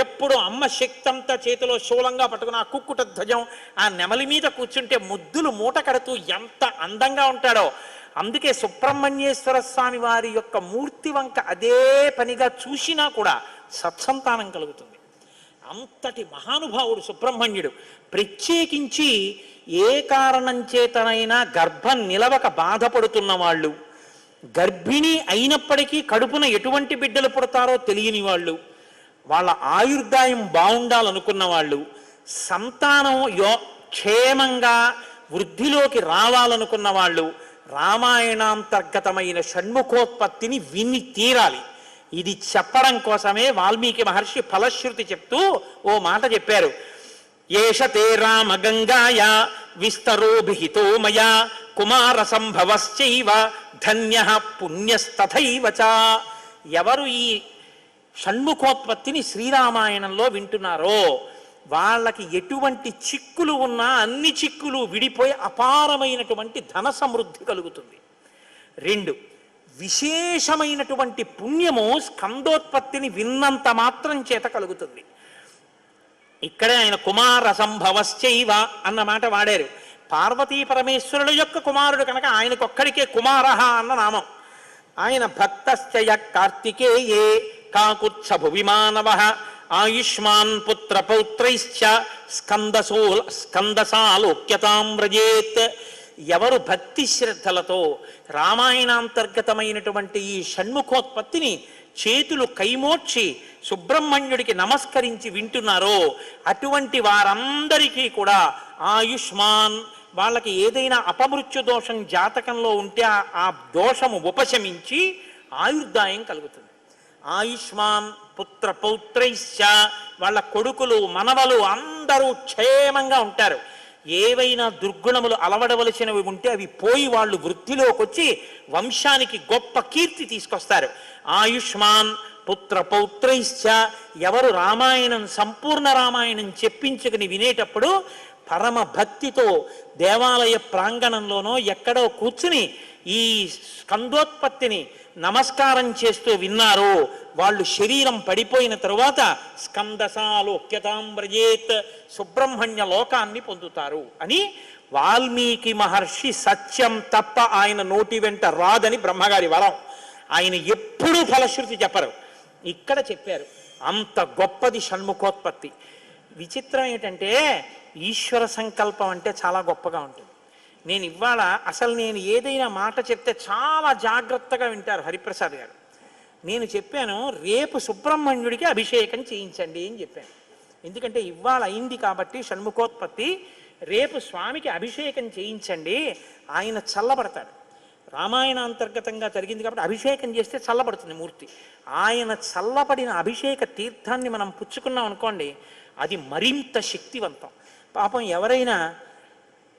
ఎప్పుడు అమ్మ శక్తి అంతా చేతిలో శూలంగా పట్టుకుని ఆ కుక్కుట ధ్వజం, ఆ నెమలి మీద కూర్చుంటే ముద్దులు మూట కడుతూ ఎంత అందంగా ఉంటాడో. అందుకే సుబ్రహ్మణ్యేశ్వర స్వామి వారి యొక్క మూర్తి వంక అదే పనిగా చూసినా కూడా సత్సంతానం కలుగుతుంది. అంతటి మహానుభావుడు సుబ్రహ్మణ్యుడు. ప్రత్యేకించి ఏ కారణం చేతనైనా గర్భం నిలవక బాధపడుతున్న వాళ్ళు, గర్భిణి అయినప్పటికీ కడుపున ఎటువంటి బిడ్డలు పుడతారో తెలియని వాళ్ళు, వాళ్ళ ఆయుర్దాయం బాగుండాలనుకున్న వాళ్ళు, సంతానం క్షేమంగా వృద్ధిలోకి రావాలనుకున్న వాళ్ళు రామాయణాంతర్గతమైన షణ్ముఖోత్పత్తిని విని తీరాలి. ఇది చెప్పడం కోసమే వాల్మీకి మహర్షి ఫలశ్రుతి చెప్తూ ఓ మాట చెప్పారు. ఏషతే రామ గంగాయ విస్తరోభిహితో మయా కుమార సంభవశ్చైవ ధన్యః పుణ్యస్తథైవ చ. ఎవరు ఈ షణ్ముఖోత్పత్తిని శ్రీరామాయణంలో వింటున్నారో వాళ్ళకి ఎటువంటి చిక్కులు ఉన్నా అన్ని చిక్కులు విడిపోయి అపారమైనటువంటి ధన సమృద్ధి కలుగుతుంది. 2, విశేషమైనటువంటి పుణ్యము స్కందోత్పత్తిని విన్నంత మాత్రం చేత కలుగుతుంది. ఇక్కడే ఆయన కుమార సంభవశ్చైవ అన్న మాట వాడారు. పార్వతీ పరమేశ్వరుల యొక్క కుమారుడు కనుక ఆయనకొక్కడికే కుమారః అన్న నామం. ఆయన భక్తశ్చయ కార్తికేయే కాకుత్స భువిమానవః ఆయుష్మాన్ పుత్ర పౌత్రైశ్చ స్కందసాలోక్యతాం వ్రజేత్. ఎవరు భక్తి శ్రద్ధలతో రామాయణాంతర్గతమైనటువంటి ఈ షణ్ముఖోత్పత్తిని చేతులు కైమోడ్చి సుబ్రహ్మణ్యుడికి నమస్కరించి వింటున్నారో అటువంటి వారందరికీ కూడా ఆయుష్మాన్, వాళ్ళకి ఏదైనా అపమృత్యు దోషం జాతకంలో ఉంటే ఆ దోషము ఉపశమించి ఆయుర్దాయం కలుగుతుంది. ఆయుష్మాన్ పుత్ర పౌత్రైశ్చ, వాళ్ళ కొడుకులు మనవలు అందరూ క్షేమంగా ఉంటారు. ఏవైనా దుర్గుణములు అలవడవలసినవి ఉంటే అవి పోయి వాళ్ళు వృద్ధిలోకి వచ్చి వంశానికి గొప్ప కీర్తి తీసుకొస్తారు. ఆయుష్మాన్ పుత్ర పౌత్రైశ్చ, ఎవరు రామాయణం సంపూర్ణ రామాయణం చెప్పించుకుని వినేటప్పుడు పరమ భక్తితో దేవాలయ ప్రాంగణంలోనో ఎక్కడో కూర్చుని ఈ స్కందోత్పత్తిని నమస్కారం చేస్తూ విన్నారో వాళ్ళు శరీరం పడిపోయిన తరువాత స్కందసాలోక్యతాం వ్రజేత్, సుబ్రహ్మణ్య లోకాన్ని పొందుతారు అని వాల్మీకి మహర్షి సత్యం తప్ప ఆయన నోటి వెంట రాదని బ్రహ్మగారి వరం. ఆయన ఎప్పుడూ ఫలశ్రుతి చెప్పరు, ఇక్కడ చెప్పారు. అంత గొప్పది షణ్ముఖోత్పత్తి. విచిత్రం ఏంటంటే ఈశ్వర సంకల్పం అంటే చాలా గొప్పగా ఉంటుంది. నేను ఇవాళ అసలు నేను ఏదైనా మాట చెప్తే చాలా జాగ్రత్తగా వింటారు హరిప్రసాద్ గారు. నేను చెప్పాను రేపు సుబ్రహ్మణ్యుడికి అభిషేకం చేయించండి అని చెప్పాను. ఎందుకంటే ఇవాళ అయింది కాబట్టి షణ్ముఖోత్పత్తి, రేపు స్వామికి అభిషేకం చేయించండి, ఆయన చల్లబడతాడు. రామాయణ అంతర్గతంగా జరిగింది కాబట్టి అభిషేకం చేస్తే చల్లబడుతుంది మూర్తి. ఆయన చల్లబడిన అభిషేక తీర్థాన్ని మనం పుచ్చుకున్నాం అనుకోండి, అది మరింత శక్తివంతం. పాపం ఎవరైనా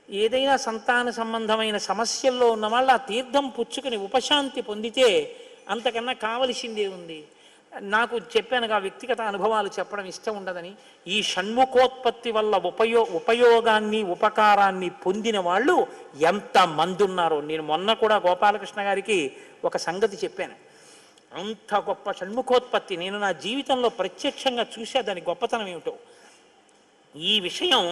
ఏదైనా సంతాన సంబంధమైన సమస్యల్లో ఉన్న వాళ్ళు ఆ తీర్థం పుచ్చుకుని ఉపశాంతి పొందితే అంతకన్నా కావలసిందే ఉంది. నాకు చెప్పానుగా వ్యక్తిగత అనుభవాలు చెప్పడం ఇష్టం ఉండదని. ఈ షణ్ముఖోత్పత్తి వల్ల ఉపయోగాన్ని ఉపకారాన్ని పొందిన వాళ్ళు ఎంతమంది ఉన్నారో. నేను మొన్న కూడా గోపాలకృష్ణ గారికి ఒక సంగతి చెప్పాను. అంత గొప్ప షణ్ముఖోత్పత్తి నేను నా జీవితంలో ప్రత్యక్షంగా చూసా, దాని గొప్పతనం ఏమిటో. ఈ విషయం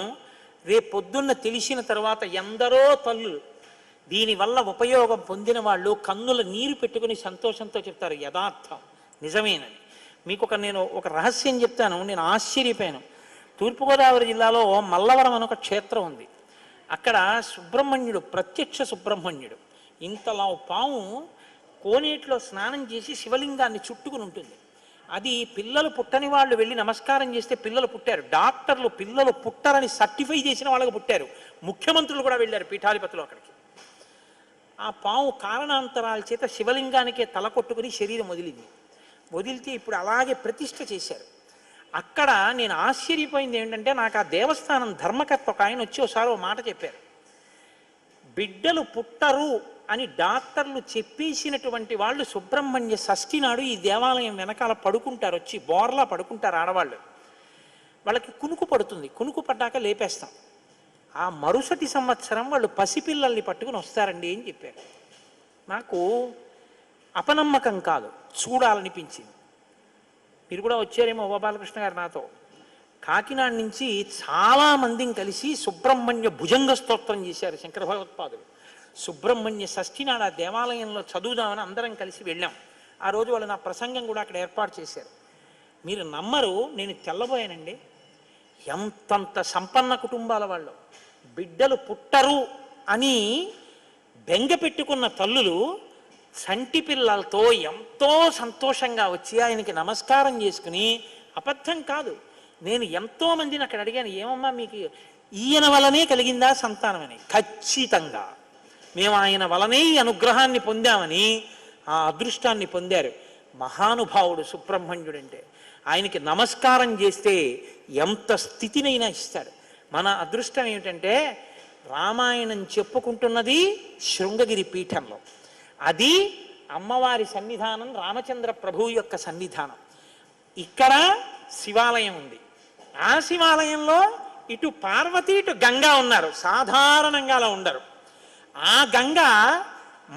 రేపు పొద్దున్న తెలిసిన తర్వాత ఎందరో తల్లులు దీనివల్ల ఉపయోగం పొందిన వాళ్ళు కన్నుల నీరు పెట్టుకుని సంతోషంతో చెప్తారు యథార్థం నిజమేనని. మీకు నేను ఒక రహస్యం చెప్తాను, నేను ఆశ్చర్యపోయాను. తూర్పుగోదావరి జిల్లాలో మల్లవరం అని ఒక క్షేత్రం ఉంది. అక్కడ సుబ్రహ్మణ్యుడు, ప్రత్యక్ష సుబ్రహ్మణ్యుడు, ఇంతలా పాము కోనేటిలో స్నానం చేసి శివలింగాన్ని చుట్టుకుని ఉంటుంది. అది పిల్లలు పుట్టని వాళ్ళు వెళ్ళి నమస్కారం చేస్తే పిల్లలు పుట్టారు. డాక్టర్లు పిల్లలు పుట్టరని సర్టిఫై చేసిన వాళ్ళకి పుట్టారు. ముఖ్యమంత్రులు కూడా వెళ్ళారు పీఠాధిపతులు అక్కడికి. ఆ పాము కారణాంతరాల చేత శివలింగానికే తల కొట్టుకుని శరీరం వదిలితే ఇప్పుడు అలాగే ప్రతిష్ఠ చేశారు. అక్కడ నేను ఆశ్చర్యపోయింది ఏంటంటే, నాకు ఆ దేవస్థానం ధర్మకర్త ఒక ఆయన వచ్చి ఒకసారి ఓ మాట చెప్పారు. బిడ్డలు పుట్టరు అని డాక్టర్లు చెప్పేసినటువంటి వాళ్ళు సుబ్రహ్మణ్య షష్ఠి నాడు ఈ దేవాలయం వెనకాల పడుకుంటారు, వచ్చి బోర్లా పడుకుంటారు ఆడవాళ్ళు. వాళ్ళకి కునుకు పడుతుంది, కునుకు పడ్డాక లేపేస్తాం. ఆ మరుసటి సంవత్సరం వాళ్ళు పసిపిల్లల్ని పట్టుకుని వస్తారండి అని చెప్పారు. నాకు అపనమ్మకం కాదు, చూడాలనిపించింది. మీరు కూడా వచ్చారేమో గోపాలకృష్ణ గారు నాతో. కాకినాడ నుంచి చాలామందిని కలిసి సుబ్రహ్మణ్య భుజంగ స్తోత్రం చేశారు శంకర భగవత్పాదులు. సుబ్రహ్మణ్య షష్ఠి నాడు ఆ దేవాలయంలో చదువుదామని అందరం కలిసి వెళ్ళాం. ఆ రోజు వాళ్ళు నా ప్రసంగం కూడా అక్కడ ఏర్పాటు చేశారు. మీరు నమ్మరు, నేను తెల్లబోయానండి. ఎంతంత సంపన్న కుటుంబాల వాళ్ళు బిడ్డలు పుట్టరు అని బెంగ పెట్టుకున్న తల్లులు సంటి పిల్లలతో ఎంతో సంతోషంగా వచ్చి ఆయనకి నమస్కారం చేసుకుని, అబద్ధం కాదు, నేను ఎంతో మందిని అక్కడ అడిగాను, ఏమమ్మా మీకు ఈయన వలనే కలిగిందా సంతానం అని. ఖచ్చితంగా మేము ఆయన వలనే ఈ అనుగ్రహాన్ని పొందామని ఆ అదృష్టాన్ని పొందారు. మహానుభావుడు సుబ్రహ్మణ్యుడు అంటే. ఆయనకి నమస్కారం చేస్తే ఎంత స్థితినైనా ఇస్తాడు. మన అదృష్టం ఏమిటంటే రామాయణం చెప్పుకుంటున్నది శృంగగిరి పీఠంలో, అది అమ్మవారి సన్నిధానం, రామచంద్ర ప్రభువు యొక్క సన్నిధానం. ఇక్కడ శివాలయం ఉంది. ఆ శివాలయంలో ఇటు పార్వతి ఇటు గంగా ఉన్నారు. సాధారణంగా అలా ఉండరు. ఆ గంగ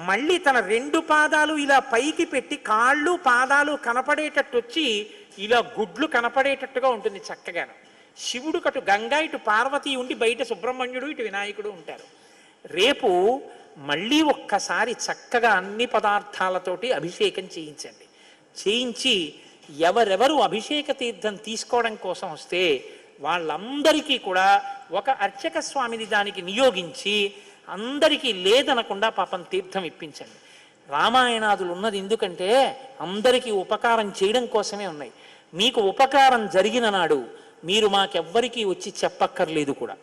మళ్ళీ తన రెండు పాదాలు ఇలా పైకి పెట్టి కాళ్ళు పాదాలు కనపడేటట్టు వచ్చి ఇలా గుడ్లు కనపడేటట్టుగా ఉంటుంది చక్కగాను. శివుడు కటు గంగా ఇటు పార్వతి ఉండి బయట సుబ్రహ్మణ్యుడు ఇటు వినాయకుడు ఉంటారు. రేపు మళ్ళీ ఒక్కసారి చక్కగా అన్ని పదార్థాలతోటి అభిషేకం చేయించండి. చేయించి ఎవరెవరు అభిషేక తీర్థం తీసుకోవడం కోసం వస్తే వాళ్ళందరికీ కూడా ఒక అర్చక స్వామిని దానికి నియోగించి అందరికీ లేదనకుండా పాపం తీర్థం ఇప్పించండి. రామాయణాదులు ఉన్నది ఎందుకంటే అందరికీ ఉపకారం చేయడం కోసమే ఉన్నాయి. మీకు ఉపకారం జరిగిన నాడు మీరు మాకెవ్వరికీ వచ్చి చెప్పక్కర్లేదు కూడా.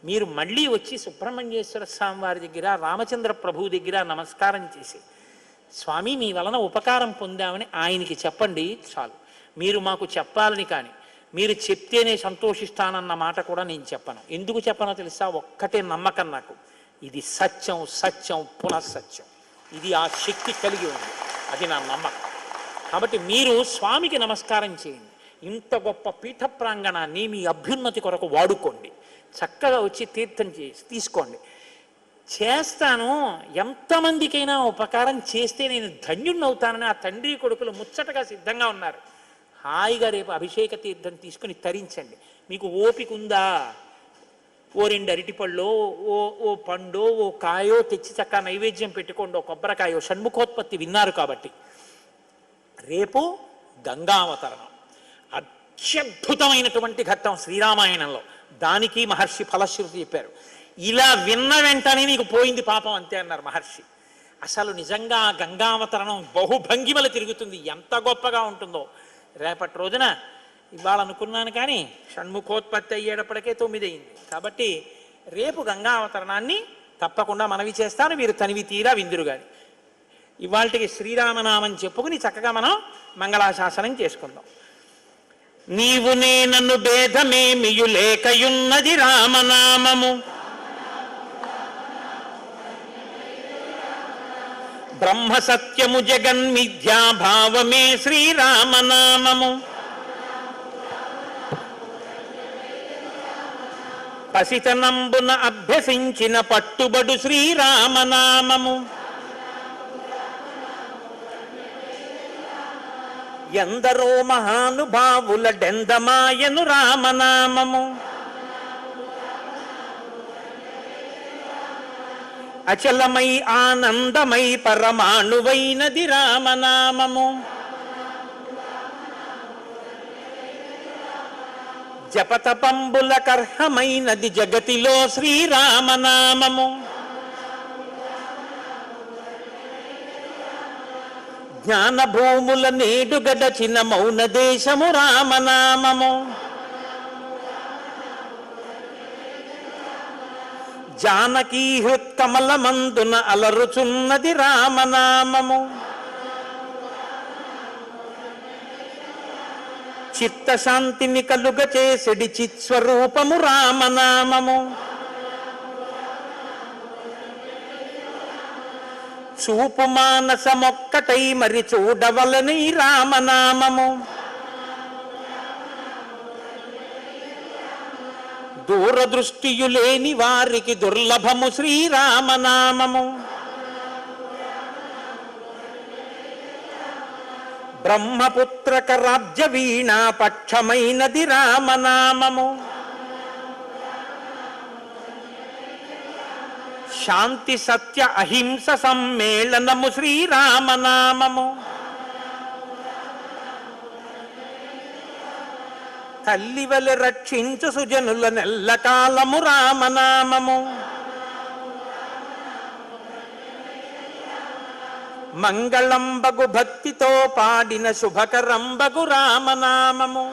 మీరు మళ్ళీ వచ్చి సుబ్రహ్మణ్యేశ్వర స్వామి వారి దగ్గర, రామచంద్ర ప్రభువు దగ్గర నమస్కారం చేసి, స్వామి మీ వలన ఉపకారం పొందామని ఆయనకి చెప్పండి చాలు. మీరు మాకు చెప్పాలని కానీ, మీరు చెప్తేనే సంతోషిస్తానన్న మాట కూడా నేను చెప్పను. ఎందుకు చెప్పనో తెలుసా? ఒక్కటే నమ్మకం నాకు, ఇది సత్యం, సత్యం పునఃసత్యం. ఇది ఆ శక్తి కలిగి ఉంది, అది నా నమ్మకం. కాబట్టి మీరు స్వామికి నమస్కారం చేయండి. ఇంత గొప్ప పీఠ ప్రాంగణాన్ని మీ అభ్యున్నతి కొరకు వాడుకోండి. చక్కగా వచ్చి తీర్థం తీసుకోండి. చేస్తాను, ఎంతమందికైనా ఉపకారం చేస్తే నేను ధన్యుణ్ణవుతానని ఆ తండ్రి కొడుకులు ముచ్చటగా సిద్ధంగా ఉన్నారు. హాయిగా రేపు అభిషేక తీర్థం తీసుకుని తరించండి. మీకు ఓపిక ఉందా? ఓ 2 అరటిపళ్ళో, ఓ పండో, ఓ కాయో తెచ్చి చక్కగా నైవేద్యం పెట్టుకోండి. ఓ కొబ్బరికాయో. షణ్ముఖోత్పత్తి విన్నారు కాబట్టి. రేపు గంగావతరణం, అత్యద్భుతమైనటువంటి ఘట్టం శ్రీరామాయణంలో. దానికి మహర్షి ఫలశ్రుతి చెప్పారు. ఇలా విన్న వెంటనే మీకు పోయింది పాపం అంతే అన్నారు మహర్షి. అసలు నిజంగా గంగావతరణం బహుభంగిమలు తిరుగుతుంది. ఎంత గొప్పగా ఉంటుందో. రేపటి రోజున ఇవాళ అనుకున్నాను కానీ షణ్ముఖోత్పత్తి అయ్యేటప్పటికే 9 అయింది. కాబట్టి రేపు గంగావతరణాన్ని తప్పకుండా మనవి చేస్తాను. మీరు తనివి తీరా విందురు గాని. ఇవాళకి శ్రీరామనామం చెప్పుకుని చక్కగా మనం మంగళాశాసనం చేసుకుందాం. నీవు నేనన్ను భేదమేమియు లేకయున్నది రామనామము, బ్రహ్మ సత్యము జగన్మిథ్యాభావమే శ్రీరామనామము, పసితనంబున అభ్యసించిన పట్టుబడు శ్రీరామనామము, ఎందరో మహానుభావుల డెందమాయను రామనామము, అచలమై ఆనందమై పరమాణువైనది రామనామము, జపతపంబుల కర్హమైనది జగతిలో శ్రీరామనామము, జ్ఞానభూముల నేడు గడచిన మౌన దేశము రామనామము, జానకీ హృత్కమలమందున అలరుచున్నది రామనామము, చిత్తశాంతిని కలుగ చేసెడి చిత్స్వరూపము రామనామము, చూపు మానసమొక్కటై మరి చూడవలని రామనామము, దూరదృష్టియు లేని వారికి దుర్లభము శ్రీరామనామము, బ్రహ్మపుత్రక రాజ్య వీణా పక్షమైనది రామనామము, శాంతి సత్య అహింస సమ్మేళనము శ్రీరామనామము, తల్లివలె రక్షించు సుజనుల నెల్లకాలము రామనామము, మంగళంబగు భక్తితో పాడిన శుభకరంబగు రామనామము,